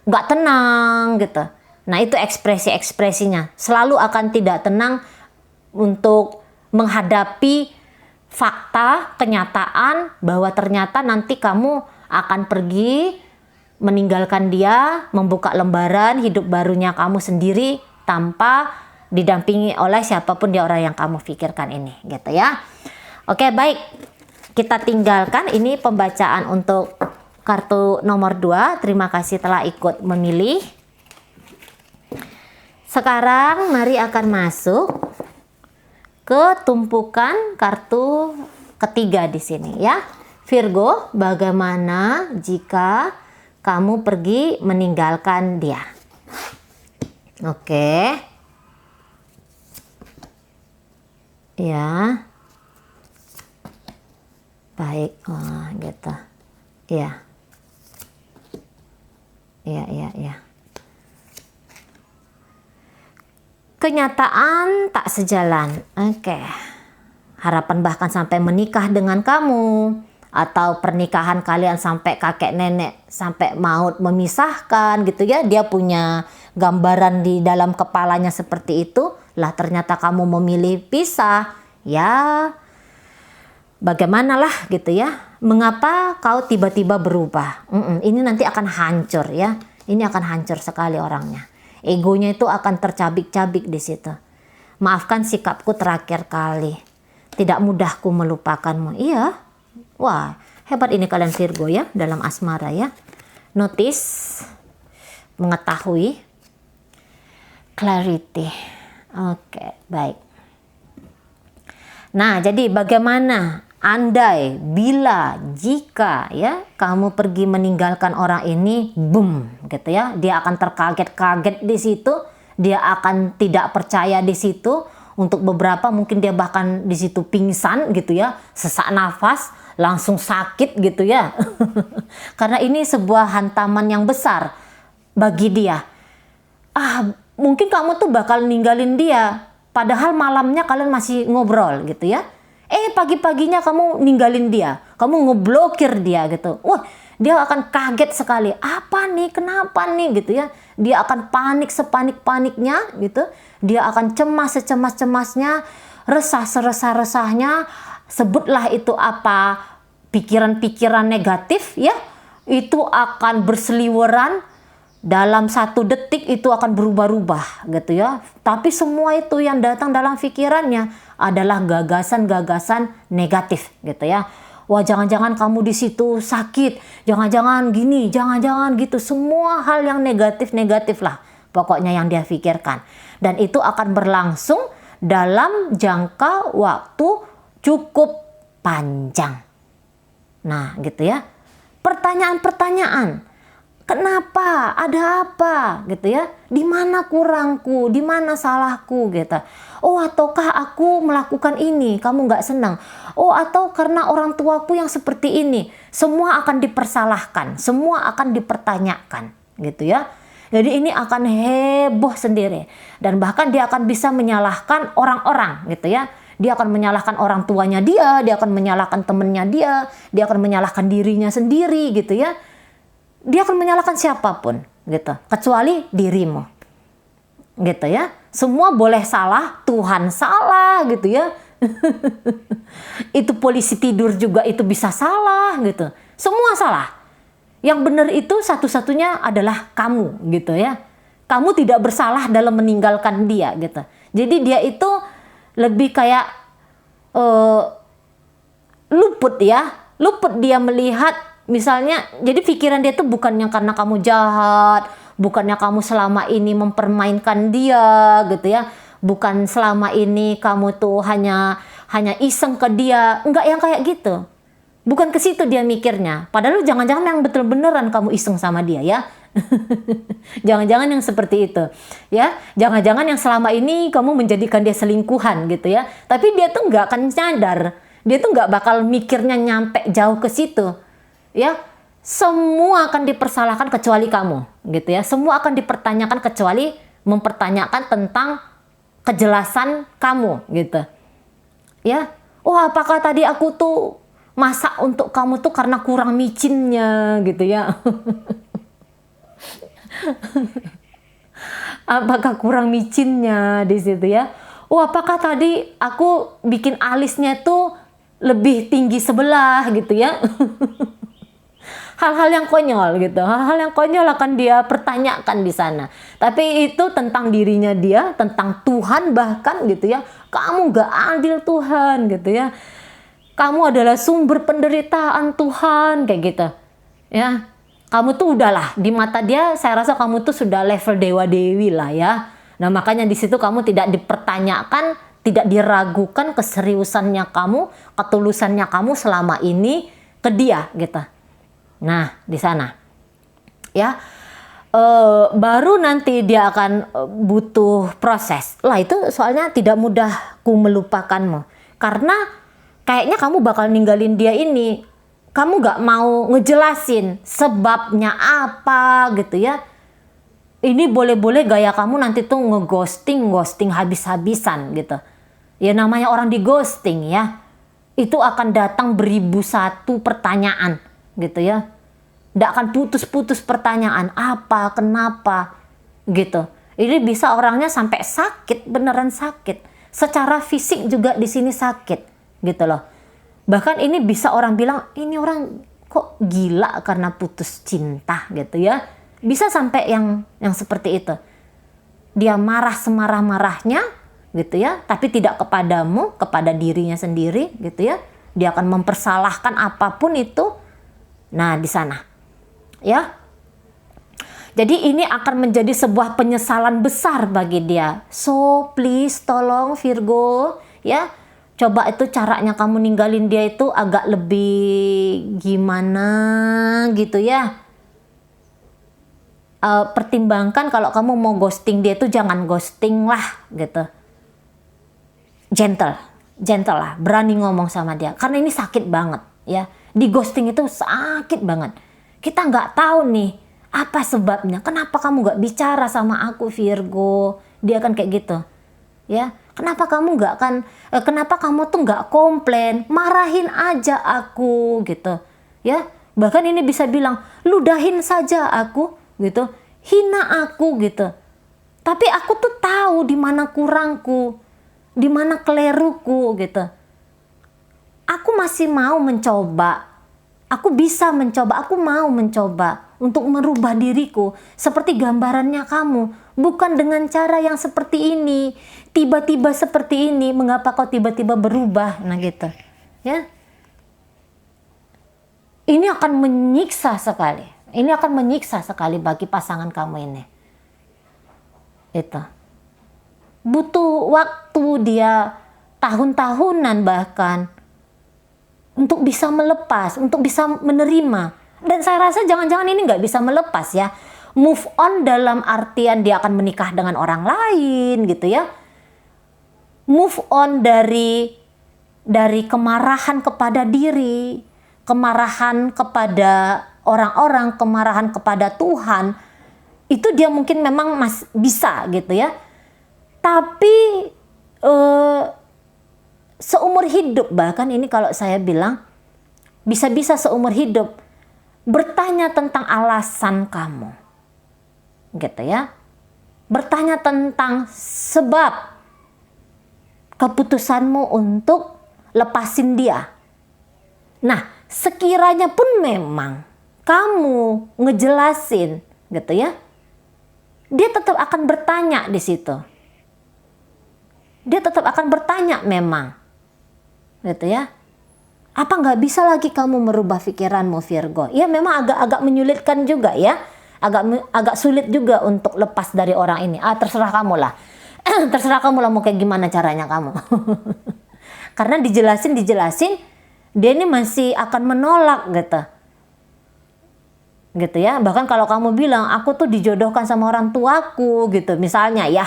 Speaker 1: Nggak tenang gitu. Nah itu ekspresi-ekspresinya. Selalu akan tidak tenang untuk menghadapi fakta, kenyataan bahwa ternyata nanti kamu akan pergi meninggalkan dia, membuka lembaran hidup barunya kamu sendiri tanpa didampingi oleh siapapun dia orang yang kamu pikirkan ini gitu ya. Oke, baik. Kita tinggalkan ini pembacaan untuk kartu nomor 2. Terima kasih telah ikut memilih. Sekarang mari akan masuk ke tumpukan kartu ketiga di sini ya. Virgo, bagaimana jika kamu pergi meninggalkan dia? Oke. Ya. Baik, gitu. Ya. Ya. Kenyataan tak sejalan. Oke. Harapan bahkan sampai menikah dengan kamu, atau pernikahan kalian sampai kakek nenek, sampai maut memisahkan gitu ya. Dia punya gambaran di dalam kepalanya seperti itu. Lah ternyata kamu memilih pisah. Ya, bagaimanalah gitu ya. Mengapa kau tiba-tiba berubah? Ini nanti akan hancur ya. Ini akan hancur sekali orangnya. Egonya itu akan tercabik-cabik di situ. Maafkan sikapku terakhir kali. Tidak mudah ku melupakanmu. Iya. Wah, hebat ini kalian Virgo ya dalam asmara ya. Notice, mengetahui. clarity. Oke, baik. Nah, jadi bagaimana andai, bila, jika ya kamu pergi meninggalkan orang ini, boom, gitu ya, dia akan terkaget-kaget di situ, dia akan tidak percaya di situ. Untuk beberapa mungkin dia bahkan di situ pingsan gitu ya, sesak nafas, langsung sakit gitu ya. Karena ini sebuah hantaman yang besar bagi dia. Mungkin kamu tuh bakal ninggalin dia, padahal malamnya kalian masih ngobrol gitu ya. Pagi-paginya kamu ninggalin dia, kamu ngeblokir dia gitu. Wah, dia akan kaget sekali. Apa nih? Kenapa nih? Gitu ya. Dia akan panik sepanik-paniknya gitu. Dia akan cemas secemas-cemasnya, resah seresah-resahnya. Sebutlah itu apa, pikiran-pikiran negatif ya. Itu akan berseliweran. Dalam 1 detik itu akan berubah-ubah gitu ya. Tapi semua itu yang datang dalam pikirannya adalah gagasan-gagasan negatif gitu ya. Wah, jangan-jangan kamu di situ sakit, jangan-jangan gini, jangan-jangan gitu. Semua hal yang negatif-negatif lah pokoknya yang dia pikirkan. Dan itu akan berlangsung dalam jangka waktu cukup panjang. Nah, gitu ya. Pertanyaan-pertanyaan. Kenapa? Ada apa? Gitu ya. Di mana kurangku? Di mana salahku? Gitu. Oh, ataukah aku melakukan ini? Kamu nggak senang? Oh, atau karena orang tuaku yang seperti ini? Semua akan dipersalahkan. Semua akan dipertanyakan. Gitu ya. Jadi ini akan heboh sendiri. Dan bahkan dia akan bisa menyalahkan orang-orang. Gitu ya. Dia akan menyalahkan orang tuanya dia akan menyalahkan temennya dia akan menyalahkan dirinya sendiri gitu ya. Dia akan menyalahkan siapapun gitu, kecuali dirimu. Gitu ya. Semua boleh salah, Tuhan salah gitu ya. Itu polisi tidur juga itu bisa salah gitu. Semua salah. Yang benar itu satu-satunya adalah kamu gitu ya. Kamu tidak bersalah dalam meninggalkan dia gitu. Jadi dia itu lebih kayak luput dia melihat misalnya. Jadi pikiran dia tuh bukannya karena kamu jahat, bukannya kamu selama ini mempermainkan dia gitu ya, bukan selama ini kamu tuh hanya iseng ke dia, enggak yang kayak gitu. Bukan ke situ dia mikirnya. Padahal jangan-jangan yang betul-beneran kamu iseng sama dia ya. Jangan-jangan yang seperti itu ya. Jangan-jangan yang selama ini kamu menjadikan dia selingkuhan gitu ya. Tapi dia tuh nggak akan nyadar. Dia tuh nggak bakal mikirnya nyampe jauh ke situ ya. Semua akan dipersalahkan kecuali kamu gitu ya. Semua akan dipertanyakan kecuali mempertanyakan tentang kejelasan kamu gitu ya. Oh, apakah tadi aku tuh masak untuk kamu tuh karena kurang micinnya gitu ya. Apakah kurang micinnya di situ ya? Oh, apakah tadi aku bikin alisnya tuh lebih tinggi sebelah gitu ya? Hal-hal yang konyol gitu. Hal-hal yang konyol akan dia pertanyakan di sana. Tapi itu tentang dirinya dia, tentang Tuhan bahkan gitu ya. Kamu gak adil Tuhan gitu ya. Kamu adalah sumber penderitaan Tuhan kayak gitu ya. Kamu tuh udahlah di mata dia, saya rasa kamu tuh sudah level dewa-dewi lah ya. Nah, makanya di situ kamu tidak dipertanyakan, tidak diragukan keseriusannya kamu, ketulusannya kamu selama ini ke dia gitu. Nah, di sana ya. Baru nanti dia akan butuh proses. Lah itu soalnya tidak mudah ku melupakanmu. Karena kayaknya kamu bakal ninggalin dia ini. Kamu gak mau ngejelasin sebabnya apa gitu ya. Ini boleh-boleh gaya kamu nanti tuh ghosting habis-habisan gitu. Ya namanya orang di ghosting ya. Itu akan datang 1001 pertanyaan gitu ya. Gak akan putus-putus pertanyaan. Apa, kenapa gitu. Ini bisa orangnya sampai sakit, beneran sakit. Secara fisik juga di sini sakit gitu loh. Bahkan ini bisa orang bilang, ini orang kok gila karena putus cinta gitu ya. Bisa sampai yang seperti itu. Dia marah semarah-marahnya gitu ya. Tapi tidak kepadamu, kepada dirinya sendiri gitu ya. Dia akan mempersalahkan apapun itu. Nah, di sana ya. Jadi ini akan menjadi sebuah penyesalan besar bagi dia. So please tolong Virgo ya, coba itu caranya kamu ninggalin dia itu agak lebih gimana gitu ya. Pertimbangkan kalau kamu mau ghosting dia itu jangan ghosting lah gitu. Gentle lah, berani ngomong sama dia. Karena ini sakit banget ya. Di ghosting itu sakit banget. Kita nggak tahu nih apa sebabnya. Kenapa kamu nggak bicara sama aku Virgo? Dia kan kayak gitu ya. Kenapa kamu kenapa kamu tuh nggak komplain? Marahin aja aku gitu ya. Bahkan ini bisa bilang, ludahin saja aku gitu, hina aku gitu. Tapi aku tuh tahu di mana kurangku, di mana keliruku gitu. Aku masih mau mencoba. Aku bisa mencoba, aku mau mencoba untuk merubah diriku seperti gambarannya kamu, bukan dengan cara yang seperti ini. Tiba-tiba seperti ini, mengapa kau tiba-tiba berubah? Nah gitu. Ya. Ini akan menyiksa sekali. Ini akan menyiksa sekali bagi pasangan kamu ini. Itu. Butuh waktu dia tahun-tahunan bahkan untuk bisa melepas, untuk bisa menerima. Dan saya rasa jangan-jangan ini nggak bisa melepas ya. Move on dalam artian dia akan menikah dengan orang lain gitu ya. Move on dari kemarahan kepada diri, kemarahan kepada orang-orang, kemarahan kepada Tuhan. Itu dia mungkin memang bisa gitu ya. Tapi seumur hidup, bahkan ini kalau saya bilang bisa-bisa seumur hidup bertanya tentang alasan kamu gitu ya, bertanya tentang sebab keputusanmu untuk lepasin dia. Nah, sekiranya pun memang kamu ngejelasin gitu ya, dia tetap akan bertanya di situ. Dia tetap akan bertanya memang gitu ya. Apa nggak bisa lagi kamu merubah pikiranmu Virgo? Ya memang agak menyulitkan juga ya. Agak sulit juga untuk lepas dari orang ini. Terserah kamu lah. Terserah kamu lah mau kayak gimana caranya kamu. Karena dijelasin dia ini masih akan menolak gitu. Gitu ya. Bahkan kalau kamu bilang aku tuh dijodohkan sama orang tuaku gitu misalnya ya.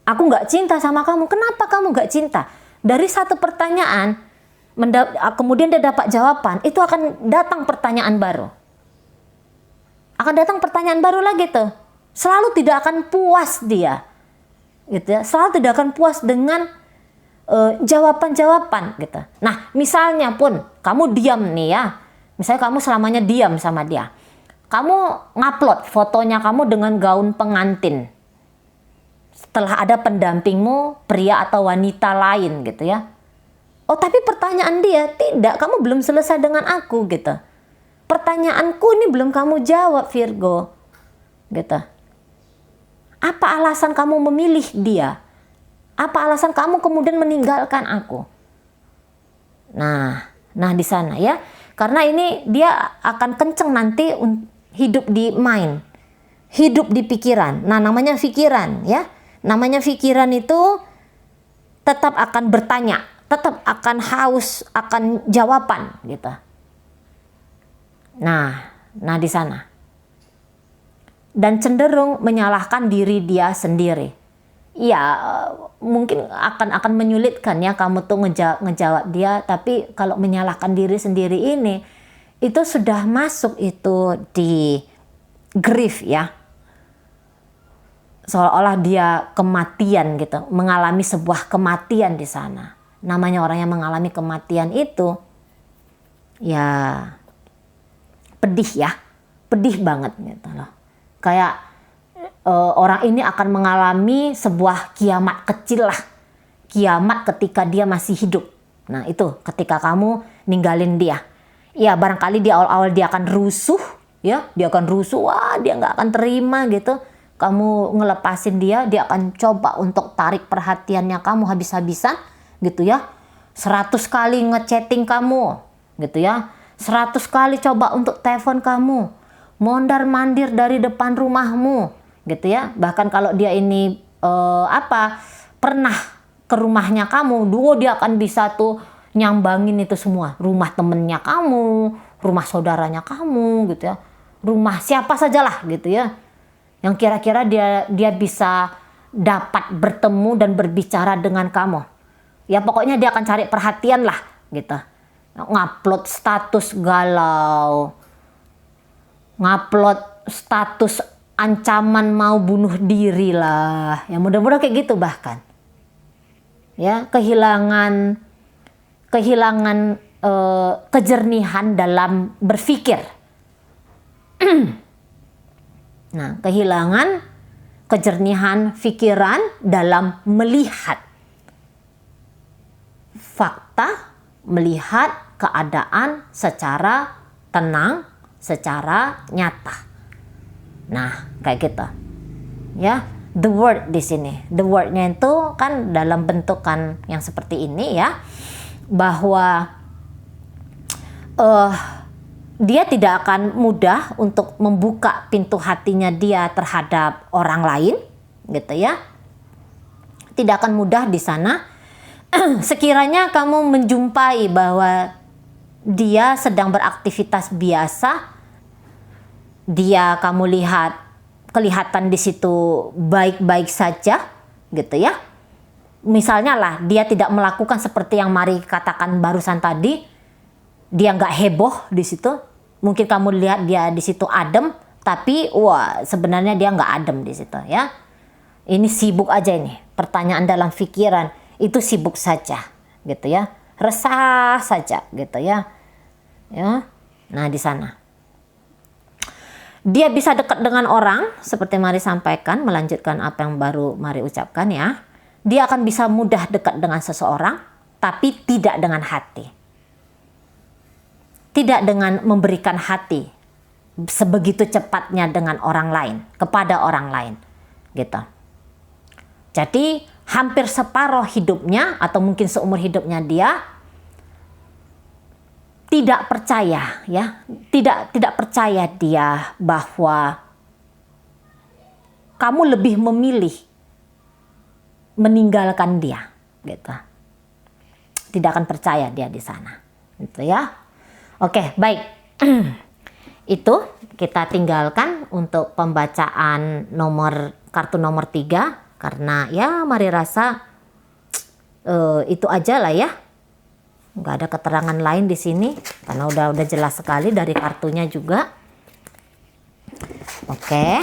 Speaker 1: Aku nggak cinta sama kamu. Kenapa kamu nggak cinta? Dari satu pertanyaan, kemudian dia dapat jawaban, itu akan datang pertanyaan baru. Akan datang pertanyaan baru lagi tuh. Selalu tidak akan puas dia. Gitu ya. Selalu tidak akan puas dengan jawaban-jawaban gitu. Nah, misalnya pun kamu diam nih ya. Misalnya kamu selamanya diam sama dia. Kamu ngupload fotonya kamu dengan gaun pengantin. Setelah ada pendampingmu pria atau wanita lain gitu ya. Oh tapi pertanyaan dia, tidak, kamu belum selesai dengan aku gitu. Pertanyaanku ini belum kamu jawab Virgo gitu. Apa alasan kamu memilih dia? Apa alasan kamu kemudian meninggalkan aku? Nah di sana ya. Karena ini dia akan kenceng nanti hidup di mind, hidup di pikiran. Nah namanya pikiran ya. Namanya pikiran itu tetap akan bertanya, tetap akan haus akan jawaban gitu. Nah di sana. Dan cenderung menyalahkan diri dia sendiri. Ya mungkin akan menyulitkan ya kamu tuh ngejawab dia, tapi kalau menyalahkan diri sendiri ini itu sudah masuk itu di grief ya. Seolah-olah dia kematian gitu, mengalami sebuah kematian di sana. Namanya orang yang mengalami kematian itu ya pedih ya, pedih banget gitu loh. Kayak orang ini akan mengalami sebuah kiamat kecil lah, kiamat ketika dia masih hidup. Nah itu ketika kamu ninggalin dia, ya barangkali di awal-awal dia akan rusuh ya, dia akan rusuh, wah dia nggak akan terima gitu. Kamu ngelepasin dia akan coba untuk tarik perhatiannya kamu habis-habisan gitu ya. 100 kali ngechatting kamu gitu ya. 100 kali coba untuk telepon kamu. mondar-mandir dari depan rumahmu, gitu ya. Bahkan kalau dia ini pernah ke rumahnya kamu, dia akan bisa tuh nyambangin itu semua, rumah temennya kamu, rumah saudaranya kamu, gitu ya, rumah siapa sajalah, gitu ya, yang kira-kira dia bisa dapat bertemu dan berbicara dengan kamu. Ya pokoknya dia akan cari perhatian lah, gitu. Ngupload status galau, ngupload status ancaman mau bunuh diri lah, ya mudah-mudahan kayak gitu. Bahkan ya kehilangan kejernihan dalam berpikir. Nah, kehilangan kejernihan pikiran dalam melihat fakta, melihat keadaan secara tenang, secara nyata. Nah, kayak gitu. Ya, the word di sini. The wordnya itu kan dalam bentukan yang seperti ini ya, bahwa dia tidak akan mudah untuk membuka pintu hatinya dia terhadap orang lain, gitu ya. Tidak akan mudah di sana. Sekiranya kamu menjumpai bahwa dia sedang beraktivitas biasa, kamu kelihatan di situ baik-baik saja, gitu ya. Misalnya lah, dia tidak melakukan seperti yang Mari katakan barusan tadi, dia nggak heboh di situ. Mungkin kamu lihat dia di situ adem, tapi sebenarnya dia nggak adem di situ ya. Ini sibuk aja ini. Pertanyaan dalam pikiran itu sibuk saja, gitu ya. Resah saja, gitu ya. Ya. Nah, di sana. Dia bisa dekat dengan orang, seperti Mari sampaikan, melanjutkan apa yang baru Mari ucapkan ya. Dia akan bisa mudah dekat dengan seseorang, tapi tidak dengan hati. Tidak dengan memberikan hati sebegitu cepatnya dengan orang lain, kepada orang lain, gitu. Jadi hampir separuh hidupnya atau mungkin seumur hidupnya dia tidak percaya ya, tidak percaya dia bahwa kamu lebih memilih meninggalkan dia, gitu. Tidak akan percaya dia di sana, gitu ya. Oke, baik. Itu kita tinggalkan untuk pembacaan kartu nomor 3 karena ya Mari rasa itu aja lah ya. Nggak ada keterangan lain di sini karena udah jelas sekali dari kartunya juga. Oke.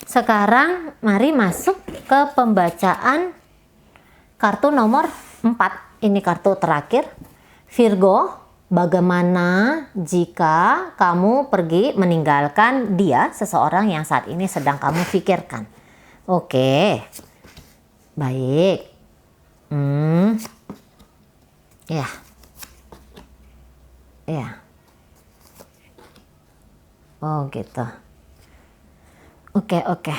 Speaker 1: Sekarang mari masuk ke pembacaan kartu nomor 4. Ini kartu terakhir. Virgo, bagaimana jika kamu pergi meninggalkan dia, seseorang yang saat ini sedang kamu pikirkan? Oke, baik. Ya, oh gitu. Oke.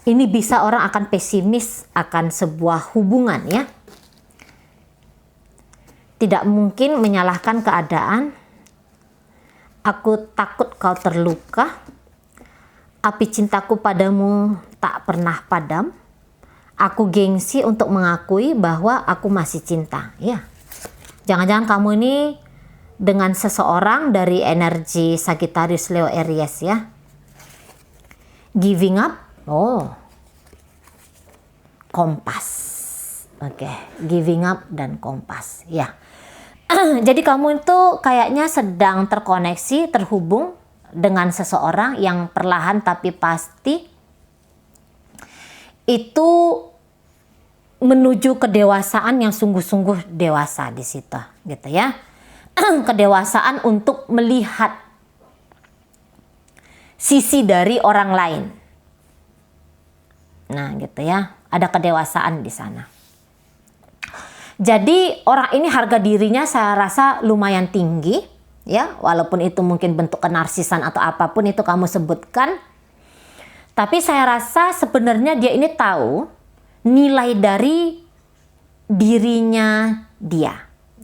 Speaker 1: Ini bisa orang akan pesimis akan sebuah hubungan ya. Tidak mungkin menyalahkan keadaan. Aku takut kau terluka. Api cintaku padamu tak pernah padam. Aku gengsi untuk mengakui bahwa aku masih cinta. Ya, jangan-jangan kamu ini dengan seseorang dari energi Sagittarius, Leo, Aries ya. Giving up. Oh, kompas. Oke, giving up dan kompas. Ya. Jadi kamu itu kayaknya sedang terkoneksi, terhubung dengan seseorang yang perlahan tapi pasti itu menuju kedewasaan yang sungguh-sungguh dewasa di situ, gitu ya. Kedewasaan untuk melihat sisi dari orang lain. Nah, gitu ya. Ada kedewasaan di sana. Jadi orang ini harga dirinya saya rasa lumayan tinggi ya, walaupun itu mungkin bentuk kenarsisan atau apapun itu kamu sebutkan. Tapi saya rasa sebenarnya dia ini tahu nilai dari dirinya dia,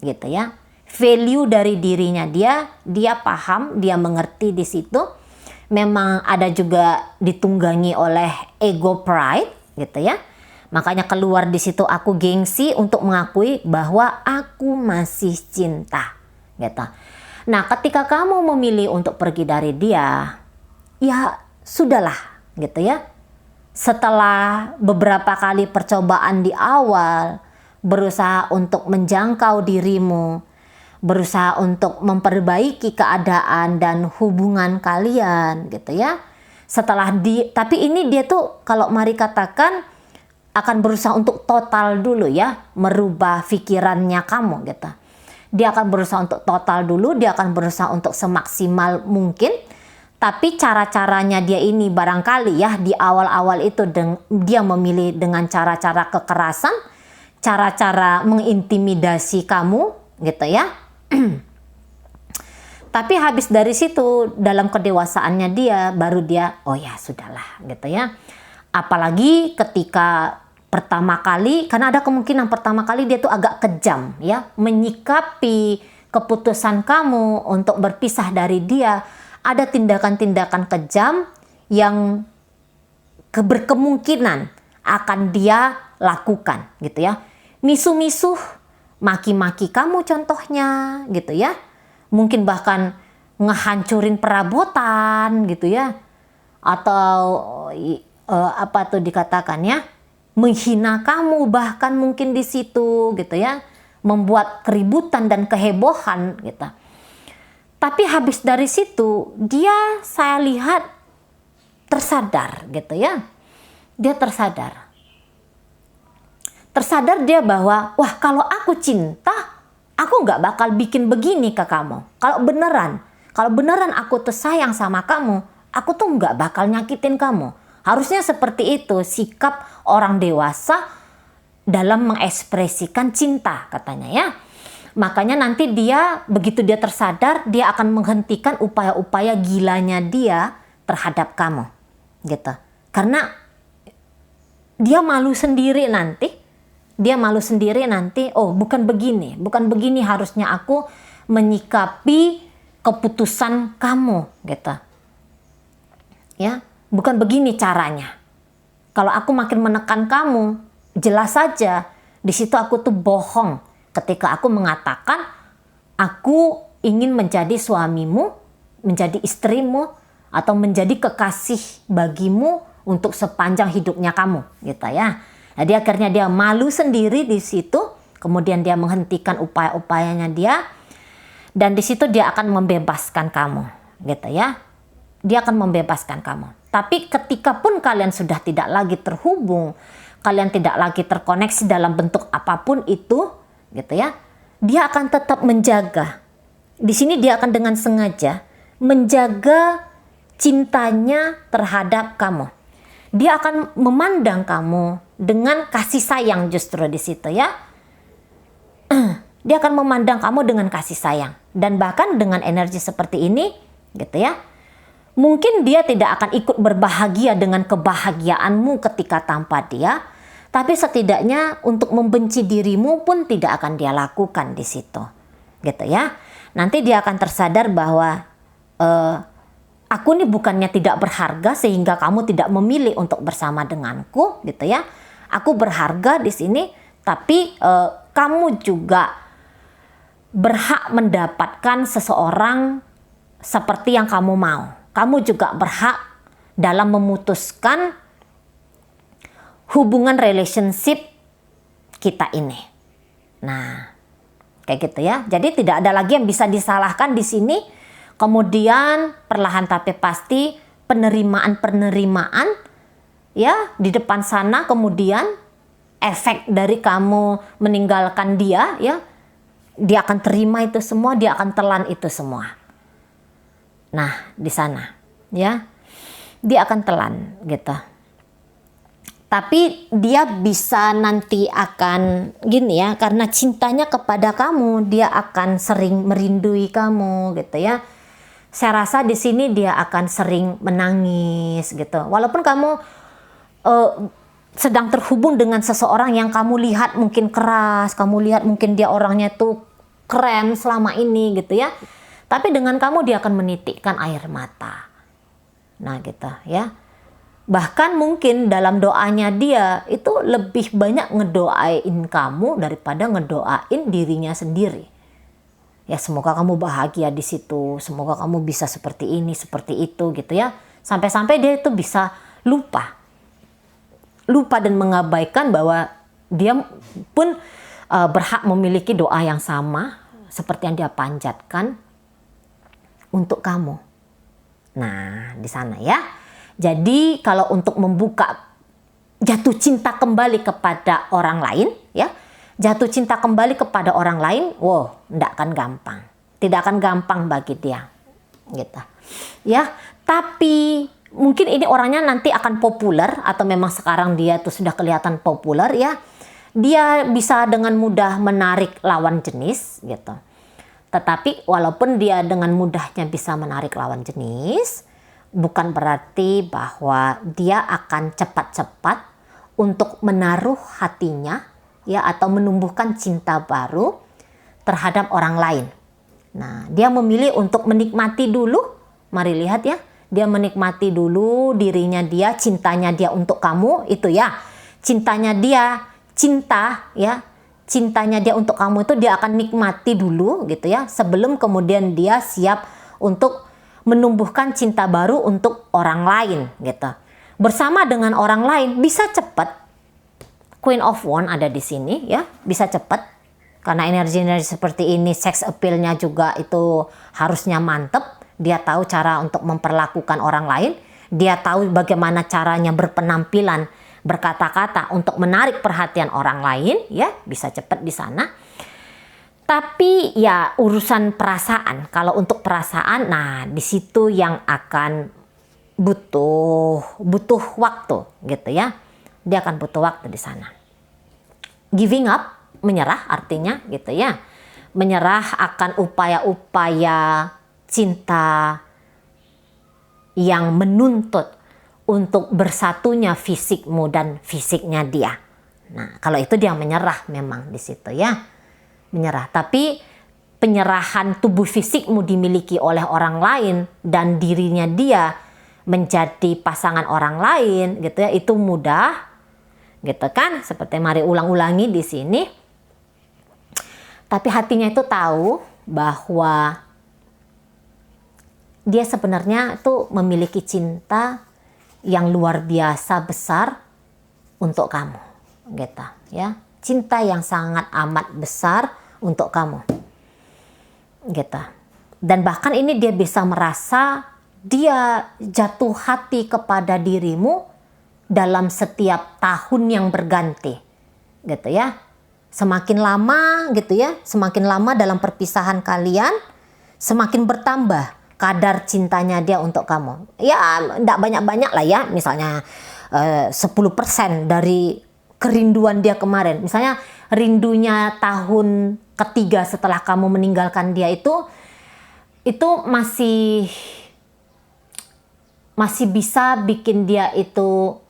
Speaker 1: gitu ya. Value dari dirinya dia paham, dia mengerti di situ memang ada juga ditunggangi oleh ego pride gitu ya. Makanya keluar di situ aku gengsi untuk mengakui bahwa aku masih cinta gitu. Nah, ketika kamu memilih untuk pergi dari dia, ya sudahlah gitu ya. Setelah beberapa kali percobaan di awal, berusaha untuk menjangkau dirimu, berusaha untuk memperbaiki keadaan dan hubungan kalian gitu ya. Tapi ini dia tuh kalau mari katakan akan berusaha untuk total dulu ya, merubah pikirannya kamu gitu. Dia akan berusaha untuk total dulu, dia akan berusaha untuk semaksimal mungkin. Tapi cara-caranya dia ini barangkali ya di awal-awal itu dia memilih dengan cara-cara kekerasan, cara-cara mengintimidasi kamu gitu ya. Tapi habis dari situ dalam kedewasaannya dia baru dia oh ya sudahlah gitu ya. Apalagi ketika pertama kali, karena ada kemungkinan pertama kali dia tuh agak kejam ya, menyikapi keputusan kamu untuk berpisah dari dia. Ada tindakan-tindakan kejam yang berkemungkinan akan dia lakukan gitu ya. Misuh-misuh, maki-maki kamu contohnya gitu ya. Mungkin bahkan ngehancurin perabotan gitu ya. Atau apa tuh dikatakan ya, menghina kamu bahkan mungkin di situ gitu ya. Membuat keributan dan kehebohan gitu. Tapi habis dari situ dia saya lihat tersadar gitu ya. Dia tersadar. Tersadar dia bahwa wah kalau aku cinta aku nggak bakal bikin begini ke kamu. Kalau beneran aku tuh sayang sama kamu, aku tuh nggak bakal nyakitin kamu. Harusnya seperti itu sikap orang dewasa dalam mengekspresikan cinta katanya ya. Makanya nanti begitu dia tersadar, dia akan menghentikan upaya-upaya gilanya dia terhadap kamu. Gitu. Karena dia malu sendiri nanti. Oh bukan begini harusnya aku menyikapi keputusan kamu. Gitu. Ya, bukan begini caranya. Kalau aku makin menekan kamu, jelas saja di situ aku tuh bohong. Ketika aku mengatakan aku ingin menjadi suamimu, menjadi istrimu, atau menjadi kekasih bagimu untuk sepanjang hidupnya kamu, gitu ya. Jadi akhirnya dia malu sendiri di situ, kemudian dia menghentikan upaya-upayanya dia, dan di situ dia akan membebaskan kamu, gitu ya. Dia akan membebaskan kamu. Tapi ketika pun kalian sudah tidak lagi terhubung, kalian tidak lagi terkoneksi dalam bentuk apapun itu, gitu ya, dia akan tetap menjaga. Di sini dia akan dengan sengaja menjaga cintanya terhadap kamu. Dia akan memandang kamu dengan kasih sayang justru di situ ya. Dia akan memandang kamu dengan kasih sayang dan bahkan dengan energi seperti ini, gitu ya. Mungkin dia tidak akan ikut berbahagia dengan kebahagiaanmu ketika tanpa dia. Tapi setidaknya untuk membenci dirimu pun tidak akan dia lakukan di situ, gitu ya. Nanti dia akan tersadar bahwa aku ini bukannya tidak berharga sehingga kamu tidak memilih untuk bersama denganku, gitu ya. Aku berharga di sini, tapi kamu juga berhak mendapatkan seseorang seperti yang kamu mau. Kamu juga berhak dalam memutuskan hubungan relationship kita ini. Nah, kayak gitu ya. Jadi tidak ada lagi yang bisa disalahkan di sini. Kemudian perlahan tapi pasti penerimaan ya di depan sana, kemudian efek dari kamu meninggalkan dia ya. Dia akan terima itu semua, dia akan telan itu semua. Nah, di sana ya. Dia akan telan gitu. Tapi dia bisa nanti akan gini ya, karena cintanya kepada kamu, dia akan sering merindui kamu gitu ya. Saya rasa di sini dia akan sering menangis gitu. Walaupun kamu sedang terhubung dengan seseorang yang kamu lihat mungkin keras, kamu lihat mungkin dia orangnya tuh keren selama ini gitu ya. Tapi dengan kamu dia akan menitikkan air mata. Nah gitu ya. Bahkan mungkin dalam doanya dia itu lebih banyak ngedoain kamu daripada ngedoain dirinya sendiri. Ya semoga kamu bahagia di situ, semoga kamu bisa seperti ini, seperti itu gitu ya. Sampai-sampai dia itu bisa lupa dan mengabaikan bahwa dia pun berhak memiliki doa yang sama seperti yang dia panjatkan untuk kamu. Nah, di sana ya. Jadi kalau untuk membuka jatuh cinta kembali kepada orang lain, ya, jatuh cinta kembali kepada orang lain, wow, tidak akan gampang. Tidak akan gampang bagi dia, gitu. Ya, tapi mungkin ini orangnya nanti akan populer atau memang sekarang dia tuh sudah kelihatan populer ya. Dia bisa dengan mudah menarik lawan jenis, gitu. Tetapi walaupun dia dengan mudahnya bisa menarik lawan jenis, bukan berarti bahwa dia akan cepat-cepat untuk menaruh hatinya ya atau menumbuhkan cinta baru terhadap orang lain. Nah, dia memilih untuk menikmati dulu. Mari lihat ya, dia menikmati dulu dirinya dia, cintanya dia untuk kamu itu ya. Cintanya dia, cintanya dia untuk kamu itu dia akan nikmati dulu gitu ya, sebelum kemudian dia siap untuk menumbuhkan cinta baru untuk orang lain gitu. Bersama dengan orang lain bisa cepat. Queen of Wands ada di sini ya, bisa cepat. Karena energi-energi seperti ini, sex appeal-nya juga itu harusnya mantep. Dia tahu cara untuk memperlakukan orang lain. Dia tahu bagaimana caranya berpenampilan, berkata-kata untuk menarik perhatian orang lain ya, bisa cepat di sana. Tapi ya urusan perasaan, kalau untuk perasaan, nah di situ yang akan butuh waktu gitu ya. Dia akan butuh waktu di sana. Giving up, menyerah artinya gitu ya. Menyerah akan upaya-upaya cinta yang menuntut untuk bersatunya fisikmu dan fisiknya dia. Nah, kalau itu dia menyerah memang di situ ya. Menyerah, tapi penyerahan tubuh fisikmu dimiliki oleh orang lain dan dirinya dia menjadi pasangan orang lain gitu ya, itu mudah gitu kan, seperti mari ulang-ulangi di sini. Tapi hatinya itu tahu bahwa dia sebenarnya itu memiliki cinta yang luar biasa besar untuk kamu gitu ya. Cinta yang sangat amat besar untuk kamu gitu. Dan bahkan ini dia bisa merasa dia jatuh hati kepada dirimu dalam setiap tahun yang berganti gitu ya. Semakin lama gitu ya, semakin lama dalam perpisahan kalian semakin bertambah kadar cintanya dia untuk kamu. Ya enggak banyak-banyak lah ya, misalnya 10% dari kerinduan dia kemarin. Misalnya rindunya tahun ketiga setelah kamu meninggalkan dia itu masih bisa bikin dia itu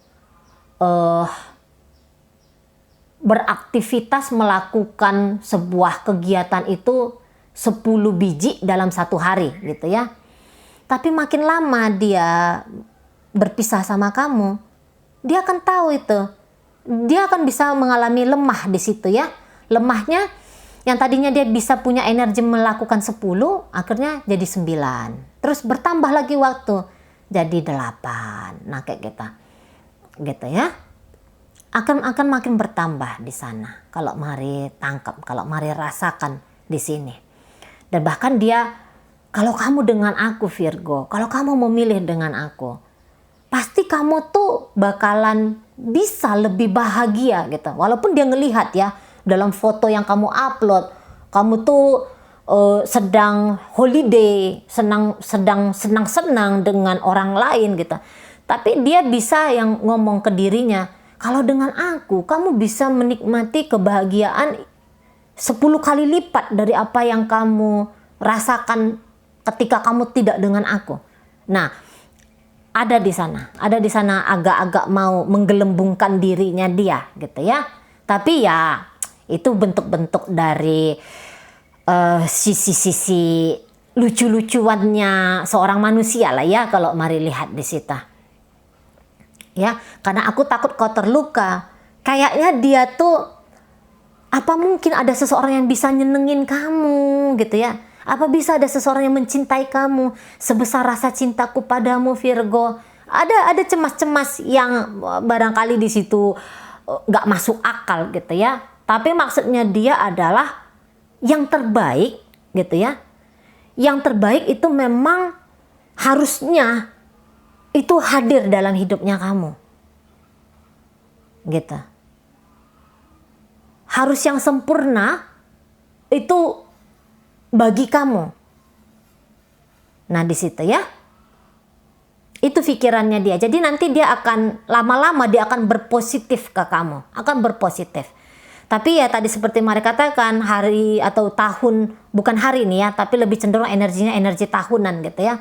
Speaker 1: beraktivitas melakukan sebuah kegiatan itu 10 biji dalam satu hari gitu ya. Tapi makin lama dia berpisah sama kamu, dia akan tahu itu. Dia akan bisa mengalami lemah di situ ya. Lemahnya yang tadinya dia bisa punya energi melakukan 10, akhirnya jadi 9. Terus bertambah lagi waktu, jadi 8. Nah kayak gitu ya. Akan makin bertambah di sana. Kalau mari tangkap, kalau mari rasakan di sini. Dan bahkan dia, kalau kamu dengan aku Virgo, kalau kamu memilih dengan aku, pasti kamu tuh bakalan bisa lebih bahagia gitu. Walaupun dia ngelihat ya dalam foto yang kamu upload, kamu tuh sedang holiday, sedang senang-senang dengan orang lain gitu. Tapi dia bisa yang ngomong ke dirinya, kalau dengan aku kamu bisa menikmati kebahagiaan 10 kali lipat dari apa yang kamu rasakan ketika kamu tidak dengan aku. Nah, ada di sana agak-agak mau menggelembungkan dirinya dia gitu ya. Tapi ya itu bentuk-bentuk dari sisi-sisi lucu-lucuannya seorang manusia lah ya kalau Mari lihat di situ. Ya, karena aku takut kau terluka. Kayaknya dia tuh, apa mungkin ada seseorang yang bisa nyenengin kamu gitu ya? Apa bisa ada seseorang yang mencintai kamu sebesar rasa cintaku padamu, Virgo? Ada cemas-cemas yang barangkali di situ nggak masuk akal gitu ya. Tapi maksudnya dia adalah yang terbaik gitu ya. Yang terbaik itu memang harusnya itu hadir dalam hidupnya kamu. Gitu. Harus yang sempurna itu bagi kamu. Nah, di situ ya. Itu pikirannya dia. Jadi nanti dia akan lama-lama dia akan berpositif ke kamu, akan berpositif. Tapi ya tadi seperti Mari katakan, hari atau tahun, bukan hari ini ya, tapi lebih cenderung energinya energi tahunan gitu ya.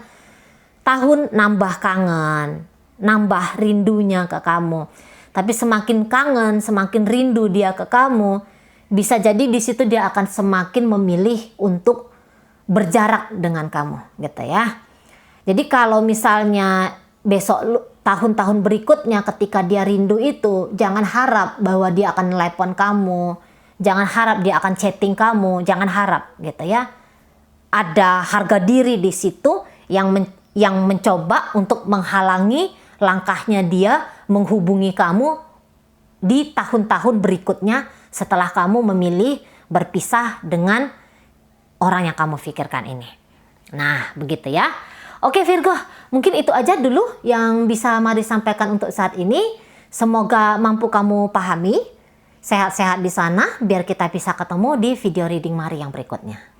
Speaker 1: Tahun nambah kangen, nambah rindunya ke kamu. Tapi semakin kangen, semakin rindu dia ke kamu, bisa jadi di situ dia akan semakin memilih untuk berjarak dengan kamu, gitu ya. Jadi kalau misalnya besok tahun-tahun berikutnya ketika dia rindu itu, jangan harap bahwa dia akan telepon kamu, jangan harap dia akan chatting kamu, jangan harap, gitu ya. Ada harga diri di situ yang mencoba untuk menghalangi langkahnya dia menghubungi kamu di tahun-tahun berikutnya setelah kamu memilih berpisah dengan orang yang kamu pikirkan ini. Nah, begitu ya. Oke Virgo, mungkin itu aja dulu yang bisa Mari sampaikan untuk saat ini. Semoga mampu kamu pahami. Sehat-sehat di sana biar kita bisa ketemu di video reading Mari yang berikutnya.